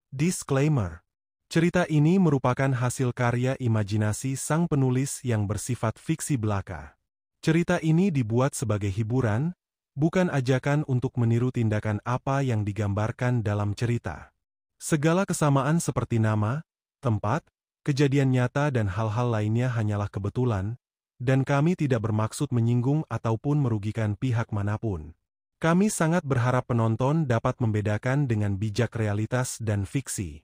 Disclaimer. Cerita ini merupakan hasil karya imajinasi sang penulis yang bersifat fiksi belaka. Cerita ini dibuat sebagai hiburan, bukan ajakan untuk meniru tindakan apa yang digambarkan dalam cerita. Segala kesamaan seperti nama, tempat, kejadian nyata dan hal-hal lainnya hanyalah kebetulan, dan kami tidak bermaksud menyinggung ataupun merugikan pihak manapun. Kami sangat berharap penonton dapat membedakan dengan bijak realitas dan fiksi.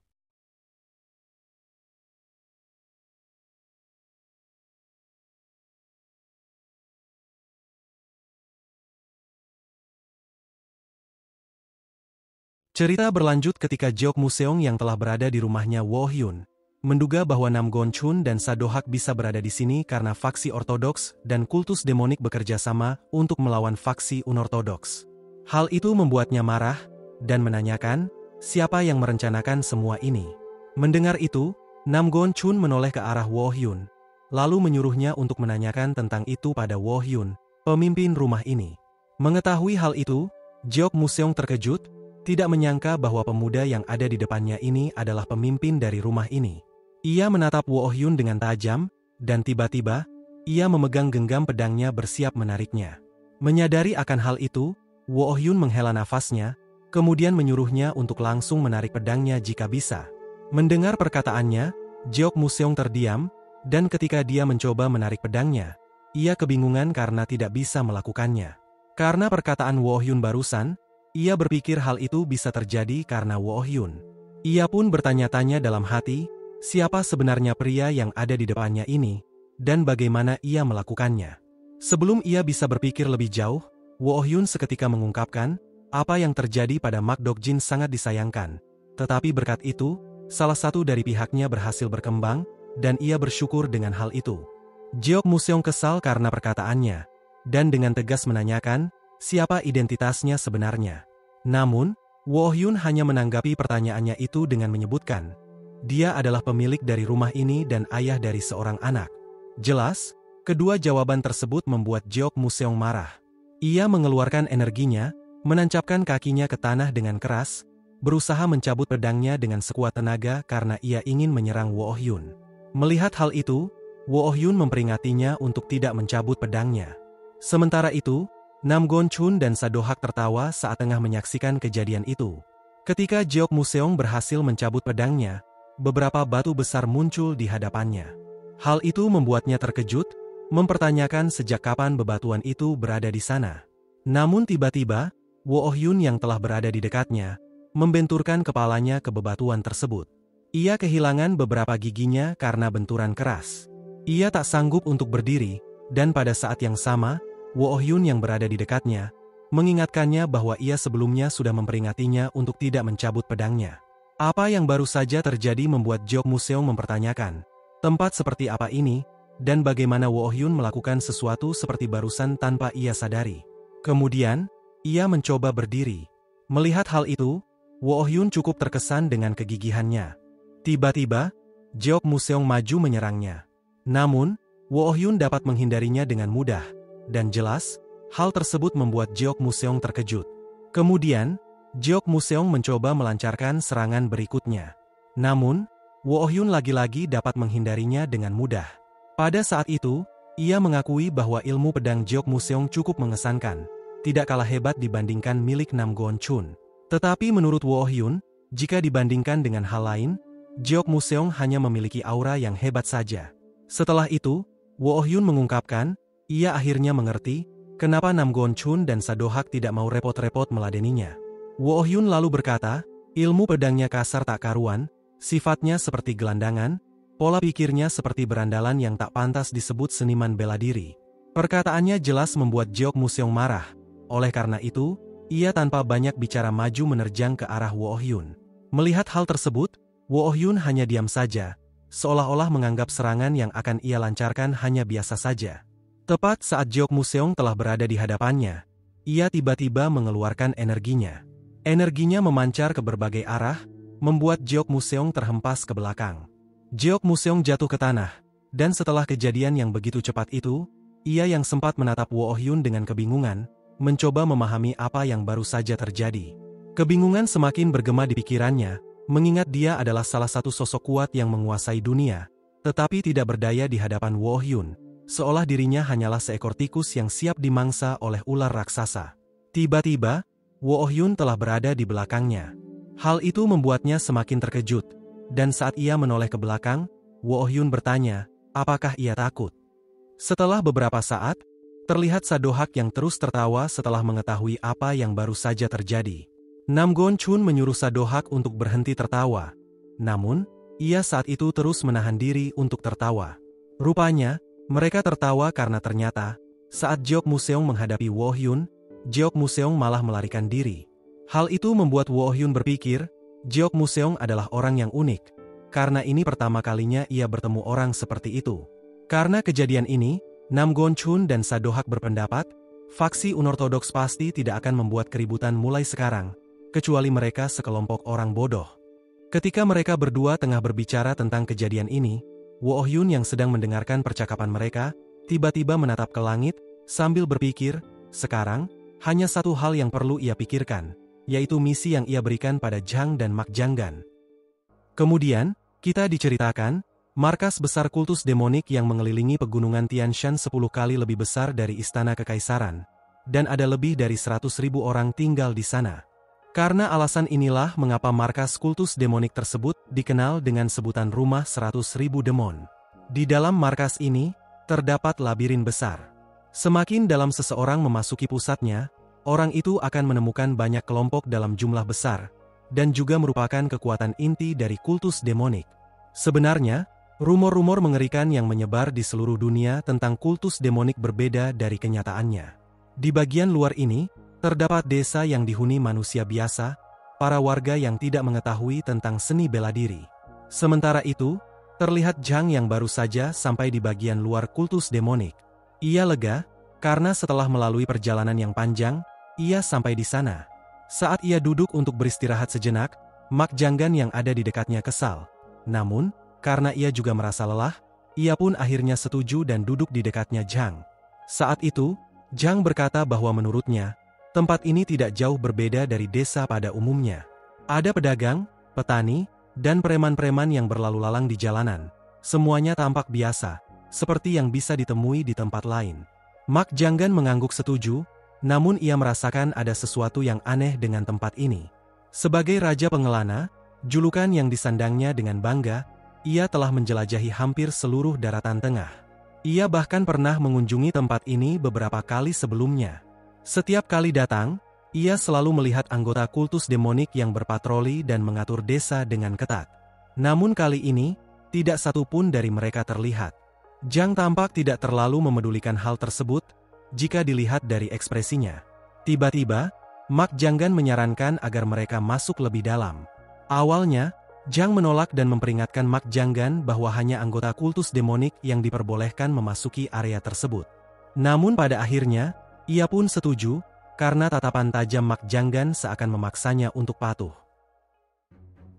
Cerita berlanjut ketika Jeok Museong yang telah berada di rumahnya Wo Hyun, menduga bahwa Namgon Chun dan Sadohak bisa berada di sini karena faksi ortodoks dan kultus demonik bekerja sama untuk melawan faksi unortodoks. Hal itu membuatnya marah, dan menanyakan, siapa yang merencanakan semua ini. Mendengar itu, Namgon Chun menoleh ke arah Wo Hyun, lalu menyuruhnya untuk menanyakan tentang itu pada Wo Hyun, pemimpin rumah ini. Mengetahui hal itu, Jeok Museong terkejut, tidak menyangka bahwa pemuda yang ada di depannya ini adalah pemimpin dari rumah ini. Ia menatap Wo Hyun dengan tajam, dan tiba-tiba, ia memegang genggam pedangnya bersiap menariknya. Menyadari akan hal itu, Wo Hyun menghela nafasnya, kemudian menyuruhnya untuk langsung menarik pedangnya jika bisa. Mendengar perkataannya, Jeok Museong terdiam, dan ketika dia mencoba menarik pedangnya, ia kebingungan karena tidak bisa melakukannya. Karena perkataan Wo Hyun barusan, ia berpikir hal itu bisa terjadi karena Wo Hyun. Ia pun bertanya-tanya dalam hati, siapa sebenarnya pria yang ada di depannya ini, dan bagaimana ia melakukannya. Sebelum ia bisa berpikir lebih jauh, Wo Hyun seketika mengungkapkan, apa yang terjadi pada Mak Dok Jin sangat disayangkan. Tetapi berkat itu, salah satu dari pihaknya berhasil berkembang, dan ia bersyukur dengan hal itu. Jeok Museong kesal karena perkataannya, dan dengan tegas menanyakan, siapa identitasnya sebenarnya. Namun, Wo Hyun hanya menanggapi pertanyaannya itu dengan menyebutkan, dia adalah pemilik dari rumah ini dan ayah dari seorang anak. Jelas, kedua jawaban tersebut membuat Jeok Museong marah. Ia mengeluarkan energinya, menancapkan kakinya ke tanah dengan keras, berusaha mencabut pedangnya dengan sekuat tenaga karena ia ingin menyerang Wo Hyun. Melihat hal itu, Wo Hyun memperingatinya untuk tidak mencabut pedangnya. Sementara itu, Namgon Chun dan Sadohak tertawa saat tengah menyaksikan kejadian itu. Ketika Jeok Museong berhasil mencabut pedangnya, beberapa batu besar muncul di hadapannya. Hal itu membuatnya terkejut, mempertanyakan sejak kapan bebatuan itu berada di sana. Namun tiba-tiba, Wo Hyun yang telah berada di dekatnya, membenturkan kepalanya ke bebatuan tersebut. Ia kehilangan beberapa giginya karena benturan keras. Ia tak sanggup untuk berdiri, dan pada saat yang sama, Wo Hyun yang berada di dekatnya, mengingatkannya bahwa ia sebelumnya sudah memperingatinya untuk tidak mencabut pedangnya. Apa yang baru saja terjadi membuat Jeok Museong mempertanyakan, tempat seperti apa ini, dan bagaimana Wo Hyun melakukan sesuatu seperti barusan tanpa ia sadari. Kemudian, ia mencoba berdiri. Melihat hal itu, Wo Hyun cukup terkesan dengan kegigihannya. Tiba-tiba, Jeok Museong maju menyerangnya. Namun, Wo Hyun dapat menghindarinya dengan mudah, dan jelas, hal tersebut membuat Jeok Museong terkejut. Kemudian, Jeok Museong mencoba melancarkan serangan berikutnya. Namun, Wo Hyun lagi-lagi dapat menghindarinya dengan mudah. Pada saat itu, ia mengakui bahwa ilmu pedang Jeok Museong cukup mengesankan, tidak kalah hebat dibandingkan milik Namgon Chun. Tetapi menurut Wo Hyun, jika dibandingkan dengan hal lain, Jeok Museong hanya memiliki aura yang hebat saja. Setelah itu, Wo Hyun mengungkapkan, ia akhirnya mengerti, kenapa Namgon Chun dan Sadohak tidak mau repot-repot meladeninya. Wo Hyun lalu berkata, ilmu pedangnya kasar tak karuan, sifatnya seperti gelandangan, pola pikirnya seperti berandalan yang tak pantas disebut seniman bela diri. Perkataannya jelas membuat Jeok Museong marah. Oleh karena itu, ia tanpa banyak bicara maju menerjang ke arah Wo Hyun. Melihat hal tersebut, Wo Hyun hanya diam saja, seolah-olah menganggap serangan yang akan ia lancarkan hanya biasa saja. Tepat saat Jeok Museong telah berada di hadapannya, ia tiba-tiba mengeluarkan energinya. Energinya memancar ke berbagai arah, membuat Jeok Museong terhempas ke belakang. Jeok Museong jatuh ke tanah, dan setelah kejadian yang begitu cepat itu, ia yang sempat menatap Wo Hyun dengan kebingungan, mencoba memahami apa yang baru saja terjadi. Kebingungan semakin bergema di pikirannya, mengingat dia adalah salah satu sosok kuat yang menguasai dunia, tetapi tidak berdaya di hadapan Wo Hyun, seolah dirinya hanyalah seekor tikus yang siap dimangsa oleh ular raksasa. Tiba-tiba, Wo Hyun telah berada di belakangnya. Hal itu membuatnya semakin terkejut, dan saat ia menoleh ke belakang, Wo Hyun bertanya, apakah ia takut? Setelah beberapa saat, terlihat Sadohak yang terus tertawa setelah mengetahui apa yang baru saja terjadi. Nam Gon-chun menyuruh Sadohak untuk berhenti tertawa. Namun, ia saat itu terus menahan diri untuk tertawa. Rupanya, mereka tertawa karena ternyata, saat Jeok Museong menghadapi Wo Hyun, Jeok Museong malah melarikan diri. Hal itu membuat Wo Hyun berpikir, Jeok Museong adalah orang yang unik, karena ini pertama kalinya ia bertemu orang seperti itu. Karena kejadian ini, Nam Gon-chun dan Sadohak berpendapat, faksi unortodoks pasti tidak akan membuat keributan mulai sekarang, kecuali mereka sekelompok orang bodoh. Ketika mereka berdua tengah berbicara tentang kejadian ini, Wo Hyun yang sedang mendengarkan percakapan mereka, tiba-tiba menatap ke langit, sambil berpikir, sekarang, hanya satu hal yang perlu ia pikirkan, yaitu misi yang ia berikan pada Jang dan Mak Janggan. Kemudian, kita diceritakan, markas besar kultus demonik yang mengelilingi pegunungan Tian Shan 10 kali lebih besar dari istana kekaisaran, dan ada lebih dari 100.000 orang tinggal di sana. Karena alasan inilah mengapa markas kultus demonik tersebut dikenal dengan sebutan rumah 100.000 demon. Di dalam markas ini, terdapat labirin besar. Semakin dalam seseorang memasuki pusatnya, orang itu akan menemukan banyak kelompok dalam jumlah besar, dan juga merupakan kekuatan inti dari kultus demonik. Sebenarnya, rumor-rumor mengerikan yang menyebar di seluruh dunia tentang kultus demonik berbeda dari kenyataannya. Di bagian luar ini, terdapat desa yang dihuni manusia biasa, para warga yang tidak mengetahui tentang seni bela diri. Sementara itu, terlihat Jang yang baru saja sampai di bagian luar kultus demonik. Ia lega, karena setelah melalui perjalanan yang panjang, ia sampai di sana. Saat ia duduk untuk beristirahat sejenak, Mak Janggan yang ada di dekatnya kesal. Namun, karena ia juga merasa lelah, ia pun akhirnya setuju dan duduk di dekatnya Jang. Saat itu, Jang berkata bahwa menurutnya, tempat ini tidak jauh berbeda dari desa pada umumnya. Ada pedagang, petani, dan preman-preman yang berlalu lalang di jalanan. Semuanya tampak biasa, seperti yang bisa ditemui di tempat lain. Mak Janggan mengangguk setuju, namun ia merasakan ada sesuatu yang aneh dengan tempat ini. Sebagai Raja Pengelana, julukan yang disandangnya dengan bangga, ia telah menjelajahi hampir seluruh daratan tengah. Ia bahkan pernah mengunjungi tempat ini beberapa kali sebelumnya. Setiap kali datang, ia selalu melihat anggota kultus demonik yang berpatroli dan mengatur desa dengan ketat. Namun kali ini, tidak satu pun dari mereka terlihat. Jang tampak tidak terlalu memedulikan hal tersebut, jika dilihat dari ekspresinya. Tiba-tiba, Mak Janggan menyarankan agar mereka masuk lebih dalam. Awalnya, Jang menolak dan memperingatkan Mak Janggan bahwa hanya anggota kultus demonik yang diperbolehkan memasuki area tersebut. Namun pada akhirnya, ia pun setuju, karena tatapan tajam Mak Janggan seakan memaksanya untuk patuh.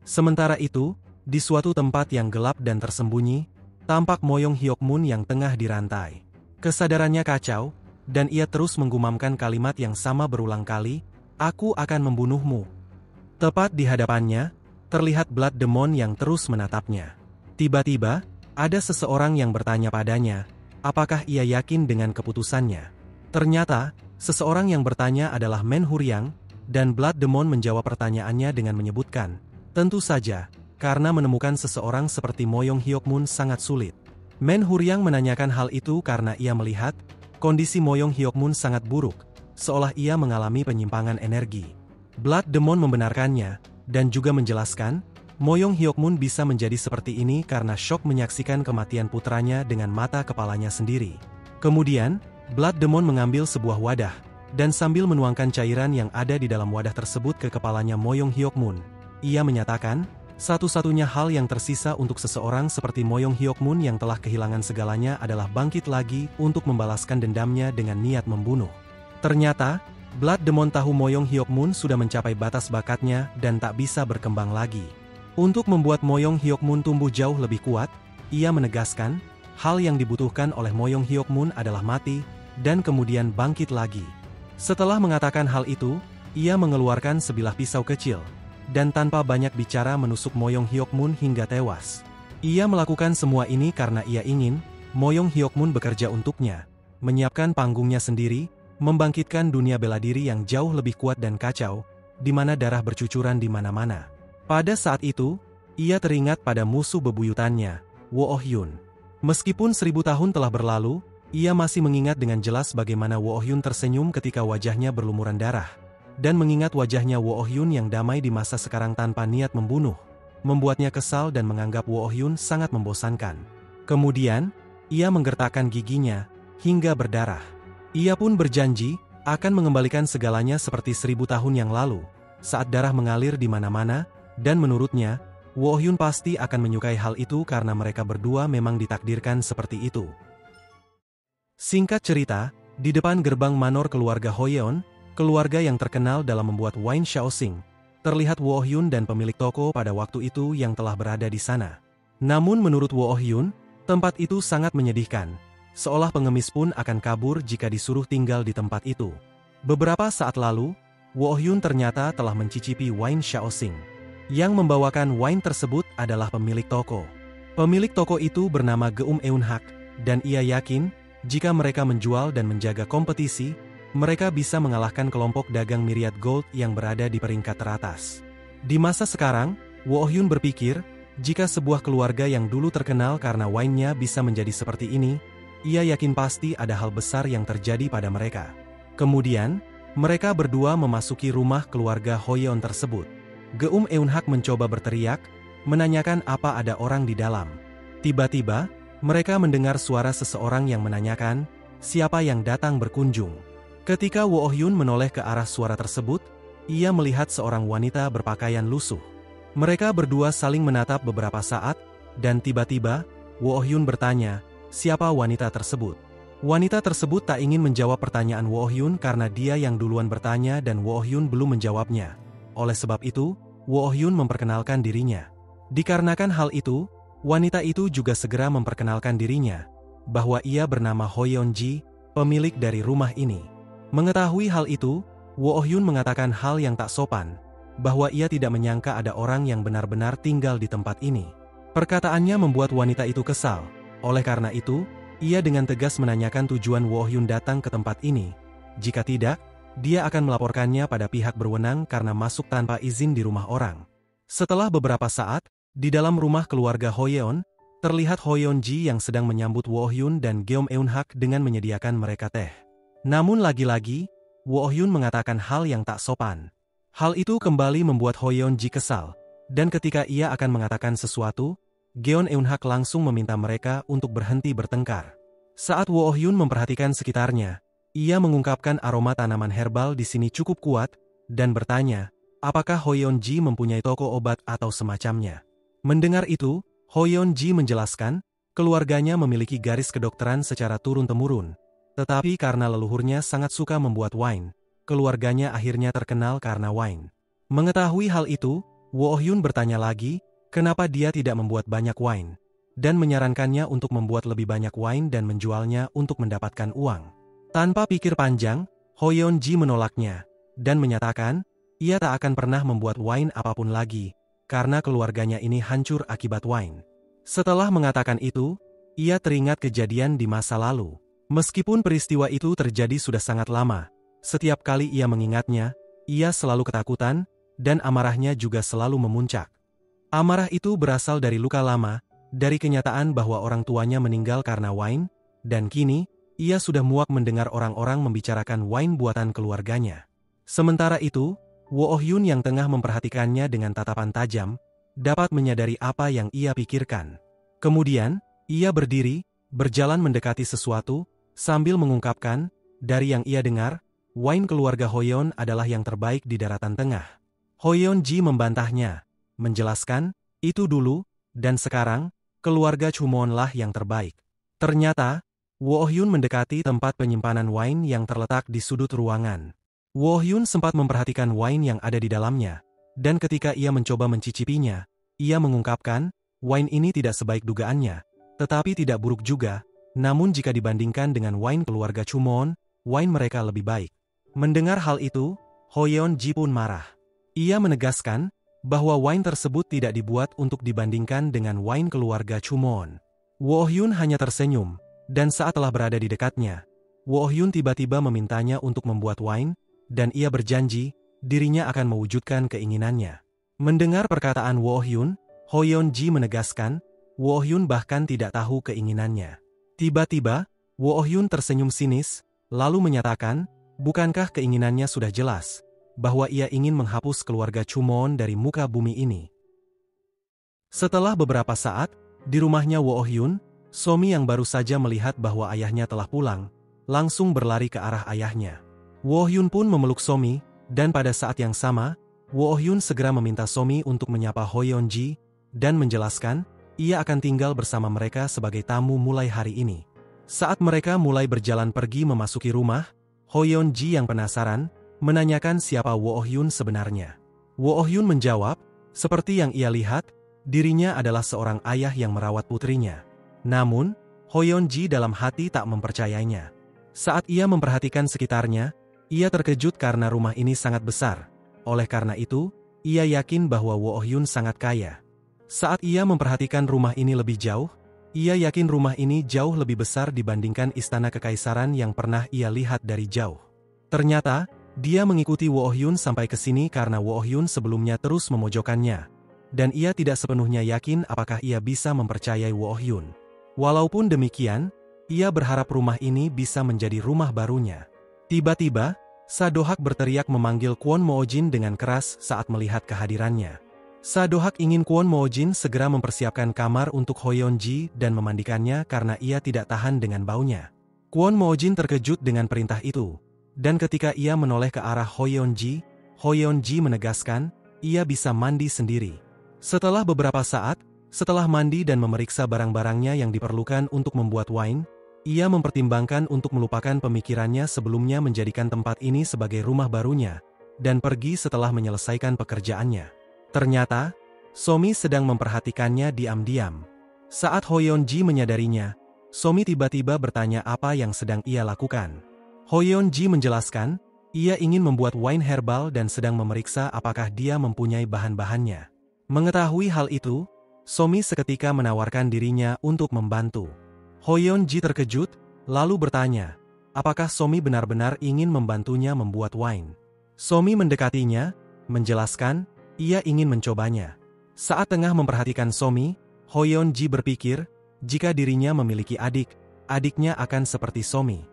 Sementara itu, di suatu tempat yang gelap dan tersembunyi, tampak Moyong Hyokmun yang tengah dirantai. Kesadarannya kacau, dan ia terus menggumamkan kalimat yang sama berulang kali, "Aku akan membunuhmu." Tepat di hadapannya, terlihat Blood Demon yang terus menatapnya. Tiba-tiba, ada seseorang yang bertanya padanya, apakah ia yakin dengan keputusannya. Ternyata, seseorang yang bertanya adalah Men Huryang, dan Blood Demon menjawab pertanyaannya dengan menyebutkan, tentu saja, karena menemukan seseorang seperti Moyong Hyokmun sangat sulit. Men Huryang menanyakan hal itu karena ia melihat, kondisi Moyong Hyokmun sangat buruk, seolah ia mengalami penyimpangan energi. Blood Demon membenarkannya, dan juga menjelaskan, Moyong Hyokmun bisa menjadi seperti ini karena syok menyaksikan kematian putranya dengan mata kepalanya sendiri. Kemudian, Blood Demon mengambil sebuah wadah, dan sambil menuangkan cairan yang ada di dalam wadah tersebut ke kepalanya Moyong Hyokmun, ia menyatakan, satu-satunya hal yang tersisa untuk seseorang seperti Moyong Hyokmun yang telah kehilangan segalanya adalah bangkit lagi untuk membalaskan dendamnya dengan niat membunuh. Ternyata, Blood Demon tahu Moyong Hyokmun sudah mencapai batas bakatnya dan tak bisa berkembang lagi. Untuk membuat Moyong Hyokmun tumbuh jauh lebih kuat, ia menegaskan, hal yang dibutuhkan oleh Moyong Hyokmun adalah mati, dan kemudian bangkit lagi. Setelah mengatakan hal itu, ia mengeluarkan sebilah pisau kecil. dan tanpa banyak bicara menusuk Moyong Hyokmun hingga tewas. Ia melakukan semua ini karena ia ingin Moyong Hyokmun bekerja untuknya, menyiapkan panggungnya sendiri, membangkitkan dunia bela diri yang jauh lebih kuat dan kacau, di mana darah bercucuran di mana-mana. Pada saat itu, ia teringat pada musuh bebuyutannya, Wo Oh Hyun. Meskipun 1000 tahun telah berlalu, ia masih mengingat dengan jelas bagaimana Wo Oh Hyun tersenyum ketika wajahnya berlumuran darah. Dan mengingat wajahnya Wo Oh Hyun yang damai di masa sekarang tanpa niat membunuh, membuatnya kesal dan menganggap Wo Oh Hyun sangat membosankan. Kemudian, ia menggertakkan giginya, hingga berdarah. Ia pun berjanji, akan mengembalikan segalanya seperti 1000 tahun yang lalu, saat darah mengalir di mana-mana, dan menurutnya, Wo Oh Hyun pasti akan menyukai hal itu karena mereka berdua memang ditakdirkan seperti itu. Singkat cerita, di depan gerbang manor keluarga Hoyeon, keluarga yang terkenal dalam membuat wine Shaoxing, terlihat Wo Oh Hyun dan pemilik toko pada waktu itu yang telah berada di sana. Namun menurut Wo Oh Hyun, tempat itu sangat menyedihkan, seolah pengemis pun akan kabur jika disuruh tinggal di tempat itu. Beberapa saat lalu, Wo Oh Hyun ternyata telah mencicipi wine Shaoxing. Yang membawakan wine tersebut adalah pemilik toko. Pemilik toko itu bernama Geum Eun Hak, dan ia yakin, jika mereka menjual dan menjaga kompetisi, mereka bisa mengalahkan kelompok dagang Myriad Gold yang berada di peringkat teratas. Di masa sekarang, Wo Oh Hyun berpikir, jika sebuah keluarga yang dulu terkenal karena wine-nya bisa menjadi seperti ini, ia yakin pasti ada hal besar yang terjadi pada mereka. Kemudian, mereka berdua memasuki rumah keluarga Hoyeon tersebut. Geum Eun Hak mencoba berteriak, menanyakan apa ada orang di dalam. Tiba-tiba, mereka mendengar suara seseorang yang menanyakan, siapa yang datang berkunjung. Ketika Wo Oh Hyun menoleh ke arah suara tersebut, ia melihat seorang wanita berpakaian lusuh. Mereka berdua saling menatap beberapa saat, dan tiba-tiba, Wo Oh Hyun bertanya, siapa wanita tersebut? Wanita tersebut tak ingin menjawab pertanyaan Wo Oh Hyun karena dia yang duluan bertanya dan Wo Oh Hyun belum menjawabnya. Oleh sebab itu, Wo Oh Hyun memperkenalkan dirinya. Dikarenakan hal itu, wanita itu juga segera memperkenalkan dirinya, bahwa ia bernama Hoyeon Ji, pemilik dari rumah ini. Mengetahui hal itu, Wo Oh Hyun mengatakan hal yang tak sopan, bahwa ia tidak menyangka ada orang yang benar-benar tinggal di tempat ini. Perkataannya membuat wanita itu kesal, oleh karena itu, ia dengan tegas menanyakan tujuan Wo Oh Hyun datang ke tempat ini. Jika tidak, dia akan melaporkannya pada pihak berwenang karena masuk tanpa izin di rumah orang. Setelah beberapa saat, di dalam rumah keluarga Hoyeon, terlihat Hoyeon Ji yang sedang menyambut Wo Oh Hyun dan Geum Eun Hak dengan menyediakan mereka teh. Namun lagi-lagi, Wo Oh Hyun mengatakan hal yang tak sopan. Hal itu kembali membuat Hoyeon Ji kesal, dan ketika ia akan mengatakan sesuatu, Geum Eun Hak langsung meminta mereka untuk berhenti bertengkar. Saat Wo Oh Hyun memperhatikan sekitarnya, ia mengungkapkan aroma tanaman herbal di sini cukup kuat, dan bertanya, apakah Hoyeon Ji mempunyai toko obat atau semacamnya. Mendengar itu, Hoyeon Ji menjelaskan, keluarganya memiliki garis kedokteran secara turun-temurun. Tetapi karena leluhurnya sangat suka membuat wine, keluarganya akhirnya terkenal karena wine. Mengetahui hal itu, Wo Oh Hyun bertanya lagi, kenapa dia tidak membuat banyak wine, dan menyarankannya untuk membuat lebih banyak wine dan menjualnya untuk mendapatkan uang. Tanpa pikir panjang, Hoyeon Ji menolaknya, dan menyatakan, ia tak akan pernah membuat wine apapun lagi, karena keluarganya ini hancur akibat wine. Setelah mengatakan itu, ia teringat kejadian di masa lalu. Meskipun peristiwa itu terjadi sudah sangat lama, setiap kali ia mengingatnya, ia selalu ketakutan, dan amarahnya juga selalu memuncak. Amarah itu berasal dari luka lama, dari kenyataan bahwa orang tuanya meninggal karena wine, dan kini, ia sudah muak mendengar orang-orang membicarakan wine buatan keluarganya. Sementara itu, Wo Oh Hyun yang tengah memperhatikannya dengan tatapan tajam, dapat menyadari apa yang ia pikirkan. Kemudian, ia berdiri, berjalan mendekati sesuatu, sambil mengungkapkan, dari yang ia dengar, wine keluarga Hoyeon adalah yang terbaik di daratan tengah. Hoyeon Ji membantahnya, menjelaskan, itu dulu, dan sekarang, keluarga Chumon lah yang terbaik. Ternyata, Wo Oh Hyun mendekati tempat penyimpanan wine yang terletak di sudut ruangan. Wo Oh Hyun sempat memperhatikan wine yang ada di dalamnya, dan ketika ia mencoba mencicipinya, ia mengungkapkan, wine ini tidak sebaik dugaannya, tetapi tidak buruk juga. Namun jika dibandingkan dengan wine keluarga Chumon, wine mereka lebih baik. Mendengar hal itu, Hoyeon Ji pun marah. Ia menegaskan, bahwa wine tersebut tidak dibuat untuk dibandingkan dengan wine keluarga Chumon. Woo Hyun hanya tersenyum, dan saat telah berada di dekatnya, Woo Hyun tiba-tiba memintanya untuk membuat wine, dan ia berjanji, dirinya akan mewujudkan keinginannya. Mendengar perkataan Woo Hyun, Ho Yeon Ji menegaskan, Woo Hyun bahkan tidak tahu keinginannya. Tiba-tiba, Woo Hyun tersenyum sinis, lalu menyatakan, bukankah keinginannya sudah jelas, bahwa ia ingin menghapus keluarga Chumon dari muka bumi ini. Setelah beberapa saat, di rumahnya Woo Hyun, Somi yang baru saja melihat bahwa ayahnya telah pulang, langsung berlari ke arah ayahnya. Woo Hyun pun memeluk Somi, dan pada saat yang sama, Woo Hyun segera meminta Somi untuk menyapa Ho Yeon Ji, dan menjelaskan, ia akan tinggal bersama mereka sebagai tamu mulai hari ini. Saat mereka mulai berjalan pergi memasuki rumah, Ho Yeon Ji yang penasaran, menanyakan siapa Woo Hyun sebenarnya. Woo Hyun menjawab, seperti yang ia lihat, dirinya adalah seorang ayah yang merawat putrinya. Namun, Ho Yeon Ji dalam hati tak mempercayainya. Saat ia memperhatikan sekitarnya, ia terkejut karena rumah ini sangat besar. Oleh karena itu, ia yakin bahwa Woo Hyun sangat kaya. Saat ia memperhatikan rumah ini lebih jauh, ia yakin rumah ini jauh lebih besar dibandingkan istana kekaisaran yang pernah ia lihat dari jauh. Ternyata, dia mengikuti Woo Hyun sampai ke sini karena Woo Hyun sebelumnya terus memojokkannya. Dan ia tidak sepenuhnya yakin apakah ia bisa mempercayai Woo Hyun. Walaupun demikian, ia berharap rumah ini bisa menjadi rumah barunya. Tiba-tiba, Sadohak berteriak memanggil Kwon Moojin dengan keras saat melihat kehadirannya. Sadohak ingin Kwon Moojin segera mempersiapkan kamar untuk Ho Yeon Ji dan memandikannya karena ia tidak tahan dengan baunya. Kwon Moojin terkejut dengan perintah itu. Dan ketika ia menoleh ke arah Ho Yeon Ji menegaskan, ia bisa mandi sendiri. Setelah beberapa saat, setelah mandi dan memeriksa barang-barangnya yang diperlukan untuk membuat wine, ia mempertimbangkan untuk melupakan pemikirannya sebelumnya menjadikan tempat ini sebagai rumah barunya, dan pergi setelah menyelesaikan pekerjaannya. Ternyata, Somi sedang memperhatikannya diam-diam. Saat Ho Yeon Ji menyadarinya, Somi tiba-tiba bertanya apa yang sedang ia lakukan. Ho Yeon Ji menjelaskan, ia ingin membuat wine herbal dan sedang memeriksa apakah dia mempunyai bahan-bahannya. Mengetahui hal itu, Somi seketika menawarkan dirinya untuk membantu. Ho Yeon Ji terkejut, lalu bertanya, apakah Somi benar-benar ingin membantunya membuat wine? Somi mendekatinya, menjelaskan, ia ingin mencobanya. Saat tengah memperhatikan Somi, Ho Yeon Ji berpikir, jika dirinya memiliki adik, adiknya akan seperti Somi.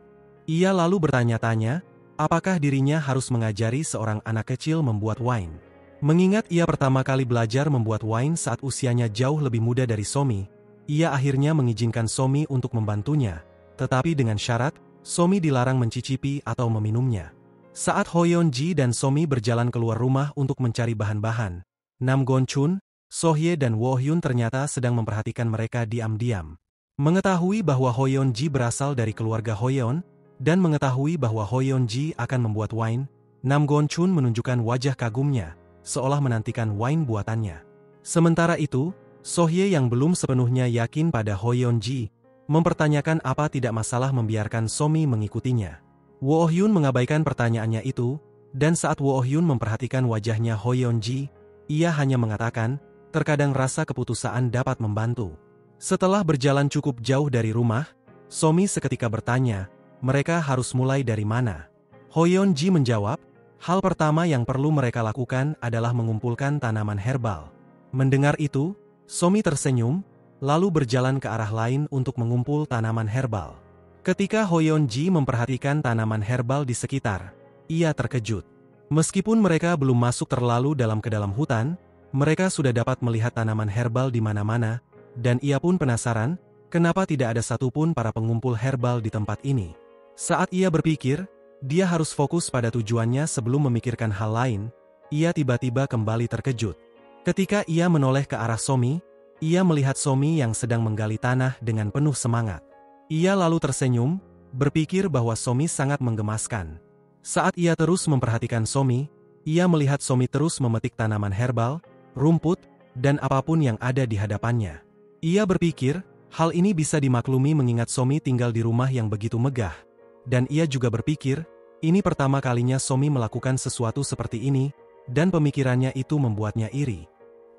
Ia lalu bertanya-tanya, apakah dirinya harus mengajari seorang anak kecil membuat wine? Mengingat ia pertama kali belajar membuat wine saat usianya jauh lebih muda dari Somi, ia akhirnya mengizinkan Somi untuk membantunya, tetapi dengan syarat, Somi dilarang mencicipi atau meminumnya. Saat Ho Yeon Ji dan Somi berjalan keluar rumah untuk mencari bahan-bahan, Nam Gon Chun, So Hye dan Woo Hyun ternyata sedang memperhatikan mereka diam-diam. Mengetahui bahwa Ho Yeon Ji berasal dari keluarga Ho Yeon, dan mengetahui bahwa Ho Yeon Ji akan membuat wine, Nam Gon Chun menunjukkan wajah kagumnya, seolah menantikan wine buatannya. Sementara itu, So Hye yang belum sepenuhnya yakin pada Ho Yeon Ji, mempertanyakan apa tidak masalah membiarkan Somi mengikutinya. Woo Hyun mengabaikan pertanyaannya itu, dan saat Woo Hyun memperhatikan wajahnya Ho Yeon Ji, ia hanya mengatakan, terkadang rasa keputusaan dapat membantu. Setelah berjalan cukup jauh dari rumah, Somi seketika bertanya, mereka harus mulai dari mana? Ho Yeon Ji menjawab, hal pertama yang perlu mereka lakukan adalah mengumpulkan tanaman herbal. Mendengar itu, Somi tersenyum, lalu berjalan ke arah lain untuk mengumpul tanaman herbal. Ketika Ho Yeon Ji memperhatikan tanaman herbal di sekitar, ia terkejut. Meskipun mereka belum masuk terlalu dalam ke dalam hutan, mereka sudah dapat melihat tanaman herbal di mana-mana, dan ia pun penasaran, kenapa tidak ada satupun para pengumpul herbal di tempat ini. Saat ia berpikir, dia harus fokus pada tujuannya sebelum memikirkan hal lain, ia tiba-tiba kembali terkejut. Ketika ia menoleh ke arah Somi, ia melihat Somi yang sedang menggali tanah dengan penuh semangat. Ia lalu tersenyum, berpikir bahwa Somi sangat menggemaskan. Saat ia terus memperhatikan Somi, ia melihat Somi terus memetik tanaman herbal, rumput, dan apapun yang ada di hadapannya. Ia berpikir, hal ini bisa dimaklumi mengingat Somi tinggal di rumah yang begitu megah. Dan ia juga berpikir, ini pertama kalinya Somi melakukan sesuatu seperti ini, dan pemikirannya itu membuatnya iri.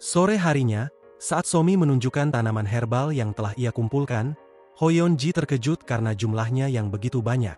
Sore harinya, saat Somi menunjukkan tanaman herbal yang telah ia kumpulkan, Hoyeon-ji terkejut karena jumlahnya yang begitu banyak.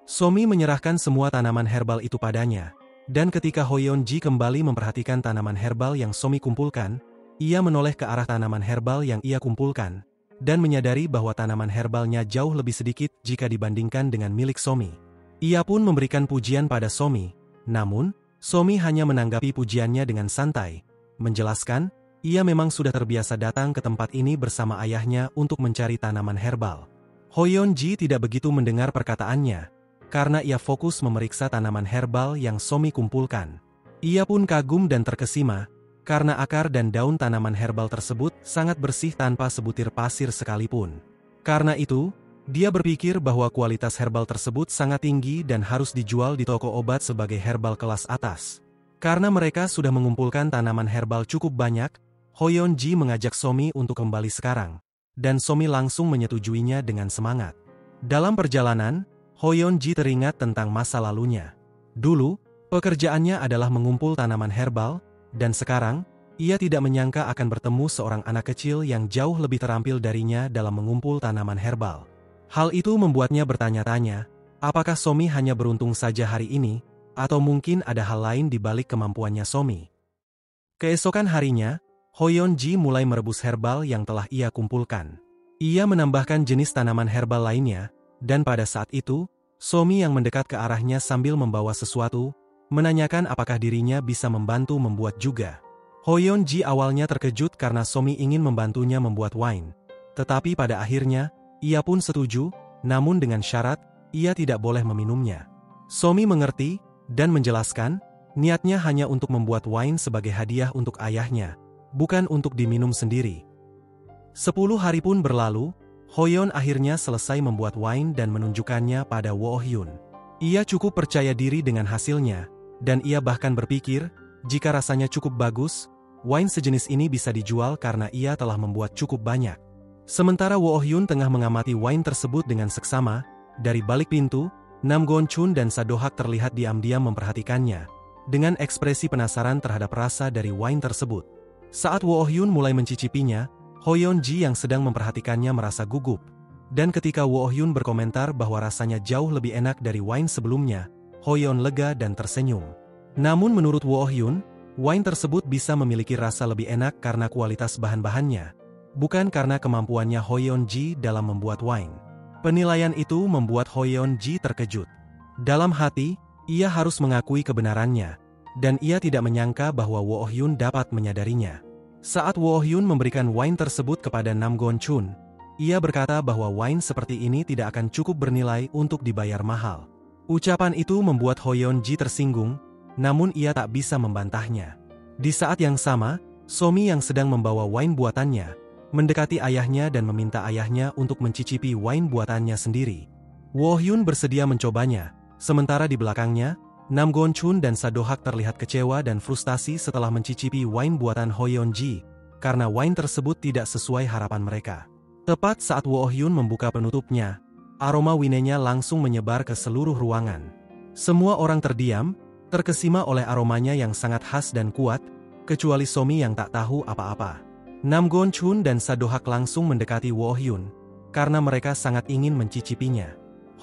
Somi menyerahkan semua tanaman herbal itu padanya, dan ketika Hoyeon-ji kembali memperhatikan tanaman herbal yang Somi kumpulkan, ia menoleh ke arah tanaman herbal yang ia kumpulkan, dan menyadari bahwa tanaman herbalnya jauh lebih sedikit jika dibandingkan dengan milik Somi. Ia pun memberikan pujian pada Somi, namun, Somi hanya menanggapi pujiannya dengan santai, menjelaskan, ia memang sudah terbiasa datang ke tempat ini bersama ayahnya untuk mencari tanaman herbal. Hoyeon-ji tidak begitu mendengar perkataannya, karena ia fokus memeriksa tanaman herbal yang Somi kumpulkan. Ia pun kagum dan terkesima, karena akar dan daun tanaman herbal tersebut sangat bersih tanpa sebutir pasir sekalipun. Karena itu, dia berpikir bahwa kualitas herbal tersebut sangat tinggi dan harus dijual di toko obat sebagai herbal kelas atas. Karena mereka sudah mengumpulkan tanaman herbal cukup banyak, Hoyeon-ji mengajak Somi untuk kembali sekarang, dan Somi langsung menyetujuinya dengan semangat. Dalam perjalanan, Hoyeon-ji teringat tentang masa lalunya. Dulu, pekerjaannya adalah mengumpul tanaman herbal, dan sekarang, ia tidak menyangka akan bertemu seorang anak kecil yang jauh lebih terampil darinya dalam mengumpul tanaman herbal. Hal itu membuatnya bertanya-tanya, apakah Somi hanya beruntung saja hari ini, atau mungkin ada hal lain di balik kemampuannya Somi. Keesokan harinya, Hoyeon-ji mulai merebus herbal yang telah ia kumpulkan. Ia menambahkan jenis tanaman herbal lainnya, dan pada saat itu, Somi yang mendekat ke arahnya sambil membawa sesuatu, menanyakan apakah dirinya bisa membantu membuat juga. Hoyeon-ji awalnya terkejut karena Somi ingin membantunya membuat wine. Tetapi pada akhirnya, ia pun setuju, namun dengan syarat, ia tidak boleh meminumnya. Somi mengerti, dan menjelaskan, niatnya hanya untuk membuat wine sebagai hadiah untuk ayahnya, bukan untuk diminum sendiri. 10 hari pun berlalu, Hoyeon akhirnya selesai membuat wine dan menunjukkannya pada Woo-hyun. Ia cukup percaya diri dengan hasilnya, dan ia bahkan berpikir, jika rasanya cukup bagus, wine sejenis ini bisa dijual karena ia telah membuat cukup banyak. Sementara Woo-hyun tengah mengamati wine tersebut dengan seksama, dari balik pintu, Nam Gon-chun dan Sadohak terlihat diam-diam memperhatikannya, dengan ekspresi penasaran terhadap rasa dari wine tersebut. Saat Woo-hyun mulai mencicipinya, Hoyeon-ji yang sedang memperhatikannya merasa gugup. Dan ketika Woo-hyun berkomentar bahwa rasanya jauh lebih enak dari wine sebelumnya, Hoyeon lega dan tersenyum. Namun menurut Woo-hyun, wine tersebut bisa memiliki rasa lebih enak karena kualitas bahan-bahannya, bukan karena kemampuannya Hoyeon-ji dalam membuat wine. Penilaian itu membuat Hoyeon-ji terkejut. Dalam hati, ia harus mengakui kebenarannya, dan ia tidak menyangka bahwa Woo-hyun dapat menyadarinya. Saat Woo-hyun memberikan wine tersebut kepada Nam Gon-chun, ia berkata bahwa wine seperti ini tidak akan cukup bernilai untuk dibayar mahal. Ucapan itu membuat Hoyeon-ji tersinggung, namun ia tak bisa membantahnya. Di saat yang sama, Somi yang sedang membawa wine buatannya, mendekati ayahnya dan meminta ayahnya untuk mencicipi wine buatannya sendiri. Woo-hyun bersedia mencobanya, sementara di belakangnya, Nam Gon-chun dan Sadohak terlihat kecewa dan frustasi setelah mencicipi wine buatan Hoyeon-ji, karena wine tersebut tidak sesuai harapan mereka. Tepat saat Woo-hyun membuka penutupnya, aroma winenya langsung menyebar ke seluruh ruangan. Semua orang terdiam, terkesima oleh aromanya yang sangat khas dan kuat, kecuali Somi yang tak tahu apa-apa. Nam Gon-chun dan Sadohak langsung mendekati Woo-hyun, karena mereka sangat ingin mencicipinya.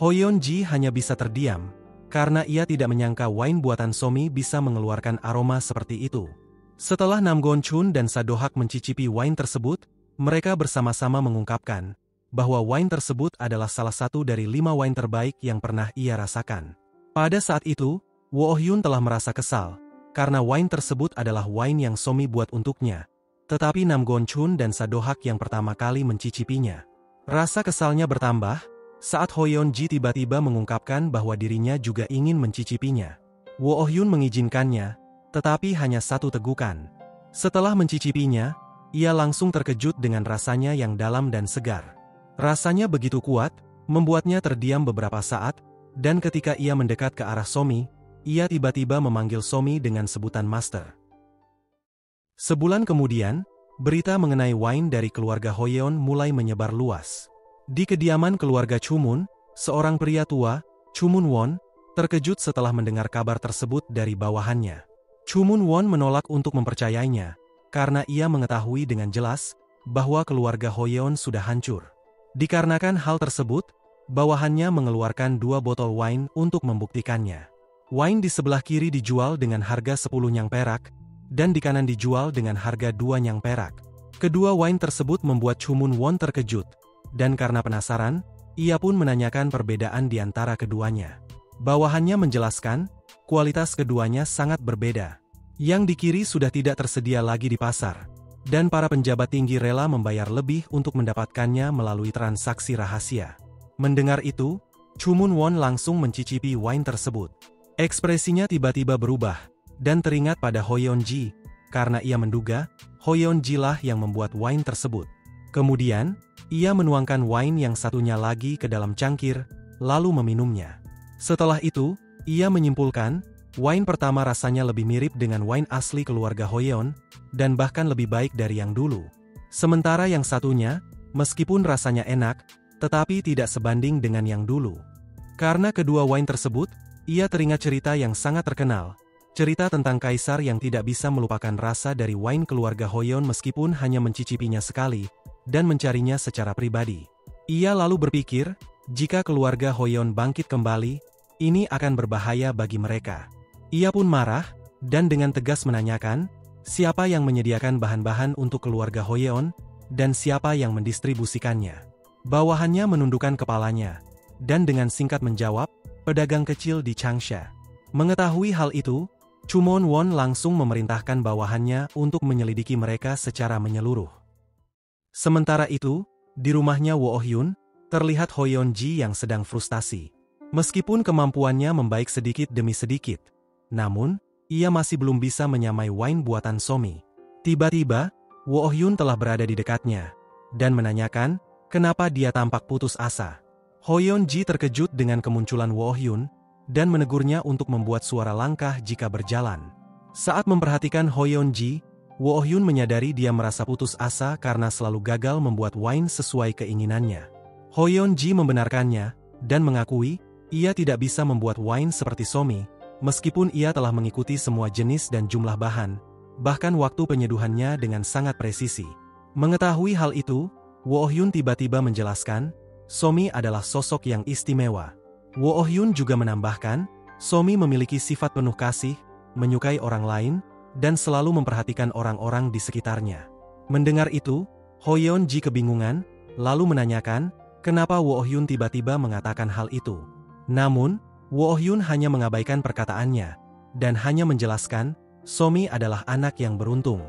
Hoyeon-ji hanya bisa terdiam, karena ia tidak menyangka wine buatan Somi bisa mengeluarkan aroma seperti itu. Setelah Nam Gon-chun dan Sadohak mencicipi wine tersebut, mereka bersama-sama mengungkapkan bahwa wine tersebut adalah salah satu dari 5 wine terbaik yang pernah ia rasakan. Pada saat itu, Woo-hyun telah merasa kesal, karena wine tersebut adalah wine yang Somi buat untuknya. Tetapi Nam Gon-chun dan Sadohak yang pertama kali mencicipinya. Rasa kesalnya bertambah saat Hoyeon-ji tiba-tiba mengungkapkan bahwa dirinya juga ingin mencicipinya. Woo-hyun mengizinkannya, tetapi hanya satu tegukan. Setelah mencicipinya, ia langsung terkejut dengan rasanya yang dalam dan segar. Rasanya begitu kuat, membuatnya terdiam beberapa saat, dan ketika ia mendekat ke arah Somi, ia tiba-tiba memanggil Somi dengan sebutan Master. Sebulan kemudian, berita mengenai wine dari keluarga Hoyeon mulai menyebar luas. Di kediaman keluarga Chumun, seorang pria tua, Chumun Won, terkejut setelah mendengar kabar tersebut dari bawahannya. Chu Moon Won menolak untuk mempercayainya, karena ia mengetahui dengan jelas bahwa keluarga Hoyeon sudah hancur. Dikarenakan hal tersebut, bawahannya mengeluarkan 2 botol wine untuk membuktikannya. Wine di sebelah kiri dijual dengan harga 10 nyang perak, dan di kanan dijual dengan harga 2 nyang perak. Kedua wine tersebut membuat Chu Moon Won terkejut, dan karena penasaran, ia pun menanyakan perbedaan di antara keduanya. Bawahannya menjelaskan, kualitas keduanya sangat berbeda. Yang di kiri sudah tidak tersedia lagi di pasar, dan para penjabat tinggi rela membayar lebih untuk mendapatkannya melalui transaksi rahasia. Mendengar itu, Chu Moon Won langsung mencicipi wine tersebut. Ekspresinya tiba-tiba berubah, dan teringat pada Hoyeon Ji, karena ia menduga, Hoyeon Ji lah yang membuat wine tersebut. Kemudian, ia menuangkan wine yang satunya lagi ke dalam cangkir, lalu meminumnya. Setelah itu, ia menyimpulkan, wine pertama rasanya lebih mirip dengan wine asli keluarga Hoyeon, dan bahkan lebih baik dari yang dulu. Sementara yang satunya, meskipun rasanya enak, tetapi tidak sebanding dengan yang dulu. Karena kedua wine tersebut, ia teringat cerita yang sangat terkenal, cerita tentang kaisar yang tidak bisa melupakan rasa dari wine keluarga Hoyeon meskipun hanya mencicipinya sekali, dan mencarinya secara pribadi. Ia lalu berpikir, jika keluarga Hoyeon bangkit kembali, ini akan berbahaya bagi mereka. Ia pun marah, dan dengan tegas menanyakan, siapa yang menyediakan bahan-bahan untuk keluarga Hoyeon, dan siapa yang mendistribusikannya. Bawahannya menundukkan kepalanya, dan dengan singkat menjawab, pedagang kecil di Changsha. Mengetahui hal itu, Chu Moon Won langsung memerintahkan bawahannya untuk menyelidiki mereka secara menyeluruh. Sementara itu, di rumahnya Wo Oh-hyun, terlihat Hoyeon Ji yang sedang frustasi. Meskipun kemampuannya membaik sedikit demi sedikit, namun, ia masih belum bisa menyamai wine buatan Somi. Tiba-tiba, Wo Oh-hyun telah berada di dekatnya, dan menanyakan, kenapa dia tampak putus asa. Hoyeon Ji terkejut dengan kemunculan Wo Oh-hyun, dan menegurnya untuk membuat suara langkah jika berjalan. Saat memperhatikan Hoyeon Ji, Wo Oh-hyun menyadari dia merasa putus asa karena selalu gagal membuat wine sesuai keinginannya. Hoyeon Ji membenarkannya, dan mengakui, ia tidak bisa membuat wine seperti Somi, meskipun ia telah mengikuti semua jenis dan jumlah bahan, bahkan waktu penyeduhannya dengan sangat presisi. Mengetahui hal itu, Wo Oh-hyun tiba-tiba menjelaskan, Somi adalah sosok yang istimewa. Wo Oh-hyun juga menambahkan, Somi memiliki sifat penuh kasih, menyukai orang lain, dan selalu memperhatikan orang-orang di sekitarnya. Mendengar itu, Hoyeon Ji kebingungan, lalu menanyakan, kenapa Wo Oh-hyun tiba-tiba mengatakan hal itu. Namun, Wo Oh-hyun hanya mengabaikan perkataannya, dan hanya menjelaskan, Somi adalah anak yang beruntung.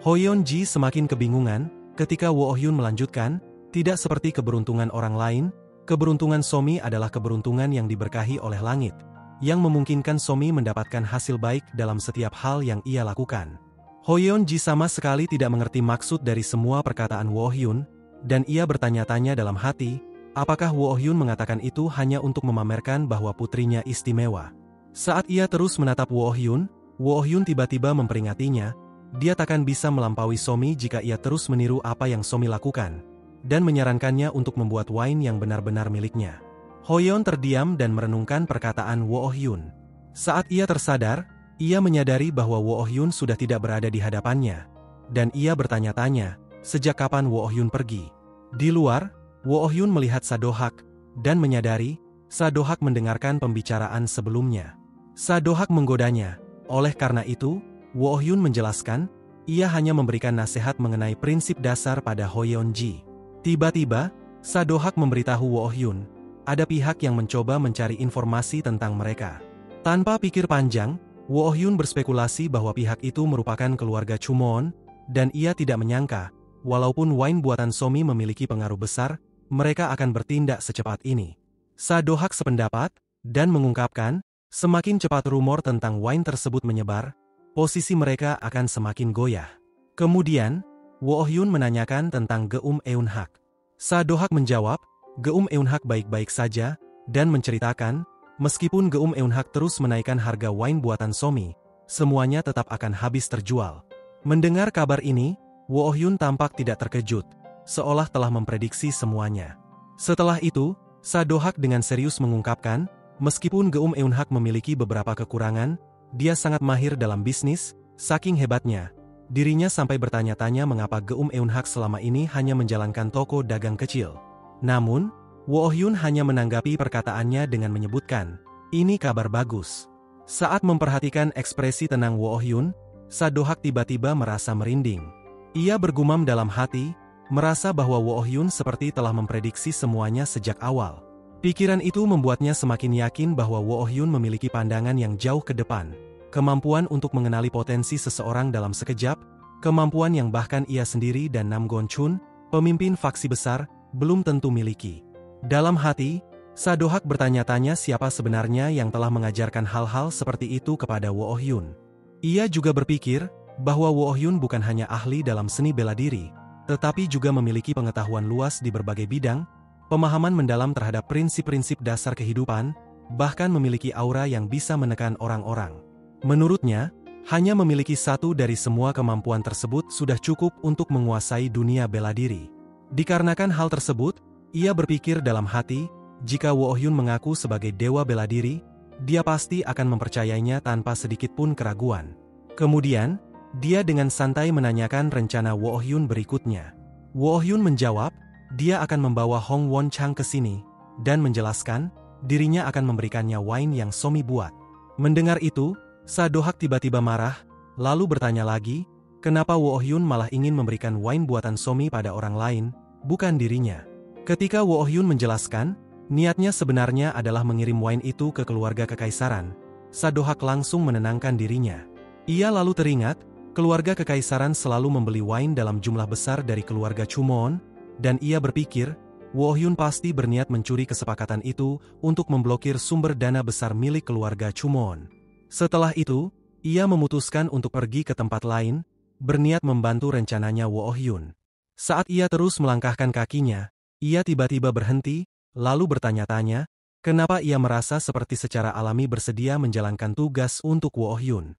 Hoyeon Ji semakin kebingungan, ketika Wo Oh-hyun melanjutkan, tidak seperti keberuntungan orang lain, keberuntungan Somi adalah keberuntungan yang diberkahi oleh langit, yang memungkinkan Somi mendapatkan hasil baik dalam setiap hal yang ia lakukan. Hoyeon Ji sama sekali tidak mengerti maksud dari semua perkataan Wo Oh-hyun, dan ia bertanya-tanya dalam hati, apakah Wo Oh-hyun mengatakan itu hanya untuk memamerkan bahwa putrinya istimewa? Saat ia terus menatap Wo Oh-hyun tiba-tiba memperingatinya, dia takkan bisa melampaui Somi jika ia terus meniru apa yang Somi lakukan, dan menyarankannya untuk membuat wine yang benar-benar miliknya. Hoyeon terdiam dan merenungkan perkataan Wo Oh-hyun. Saat ia tersadar, ia menyadari bahwa Wo Oh-hyun sudah tidak berada di hadapannya, dan ia bertanya-tanya, sejak kapan Wo Oh-hyun pergi. Di luar, Wo Oh-hyun melihat Sadohak, dan menyadari, Sadohak mendengarkan pembicaraan sebelumnya. Sadohak menggodanya, oleh karena itu, Wo Oh-hyun menjelaskan, ia hanya memberikan nasihat mengenai prinsip dasar pada Hoyeon Ji. Tiba-tiba, Sadohak memberitahu Wo Oh-hyun, ada pihak yang mencoba mencari informasi tentang mereka. Tanpa pikir panjang, Wo Oh-hyun berspekulasi bahwa pihak itu merupakan keluarga Chu Moon, dan ia tidak menyangka, walaupun wine buatan Somi memiliki pengaruh besar, mereka akan bertindak secepat ini. Sadohak sependapat, dan mengungkapkan, semakin cepat rumor tentang wine tersebut menyebar, posisi mereka akan semakin goyah. Kemudian, Wo Oh-hyun menanyakan tentang Geum Eun-hak. Sadohak menjawab, Geum Eun-hak baik-baik saja, dan menceritakan, meskipun Geum Eun-hak terus menaikkan harga wine buatan Somi, semuanya tetap akan habis terjual. Mendengar kabar ini, Wo Oh-hyun tampak tidak terkejut, seolah telah memprediksi semuanya. Setelah itu, Sadohak dengan serius mengungkapkan, meskipun Geum Eun-hak memiliki beberapa kekurangan, dia sangat mahir dalam bisnis, saking hebatnya. Dirinya sampai bertanya-tanya mengapa Geum Eunhak selama ini hanya menjalankan toko dagang kecil. Namun, Wo Hyun hanya menanggapi perkataannya dengan menyebutkan, "Ini kabar bagus." Saat memperhatikan ekspresi tenang Wo Hyun, Sadohak tiba-tiba merasa merinding. Ia bergumam dalam hati, merasa bahwa Wo Hyun seperti telah memprediksi semuanya sejak awal. Pikiran itu membuatnya semakin yakin bahwa Wo Hyun memiliki pandangan yang jauh ke depan, kemampuan untuk mengenali potensi seseorang dalam sekejap, kemampuan yang bahkan ia sendiri dan Nam Gon-chun, pemimpin faksi besar, belum tentu miliki. Dalam hati, Sadohak bertanya-tanya siapa sebenarnya yang telah mengajarkan hal-hal seperti itu kepada Wo Hyun. Ia juga berpikir bahwa Wo Hyun bukan hanya ahli dalam seni bela diri, tetapi juga memiliki pengetahuan luas di berbagai bidang, pemahaman mendalam terhadap prinsip-prinsip dasar kehidupan, bahkan memiliki aura yang bisa menekan orang-orang. Menurutnya, hanya memiliki satu dari semua kemampuan tersebut sudah cukup untuk menguasai dunia bela diri. Dikarenakan hal tersebut, ia berpikir dalam hati, jika Wo Hyun mengaku sebagai dewa bela diri, dia pasti akan mempercayainya tanpa sedikit pun keraguan. Kemudian, dia dengan santai menanyakan rencana Wo Hyun berikutnya. Wo Hyun menjawab, dia akan membawa Hong Won Chang ke sini, dan menjelaskan, dirinya akan memberikannya wine yang Somi buat. Mendengar itu, Sadohak tiba-tiba marah, lalu bertanya lagi, kenapa Wo Hyun malah ingin memberikan wine buatan Somi pada orang lain, bukan dirinya. Ketika Wo Hyun menjelaskan, niatnya sebenarnya adalah mengirim wine itu ke keluarga kekaisaran, Sadohak langsung menenangkan dirinya. Ia lalu teringat, keluarga kekaisaran selalu membeli wine dalam jumlah besar dari keluarga Chumon, dan ia berpikir, Wo Hyun pasti berniat mencuri kesepakatan itu untuk memblokir sumber dana besar milik keluarga Chumon. Setelah itu, ia memutuskan untuk pergi ke tempat lain, berniat membantu rencananya Wo Hyun. Saat ia terus melangkahkan kakinya, ia tiba-tiba berhenti, lalu bertanya-tanya, kenapa ia merasa seperti secara alami bersedia menjalankan tugas untuk Wo Hyun.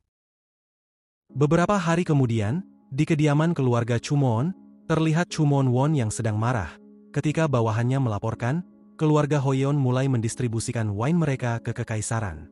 Beberapa hari kemudian, di kediaman keluarga Chumon, terlihat Chumon Won yang sedang marah. Ketika bawahannya melaporkan, keluarga Hoyeon mulai mendistribusikan wine mereka ke kekaisaran.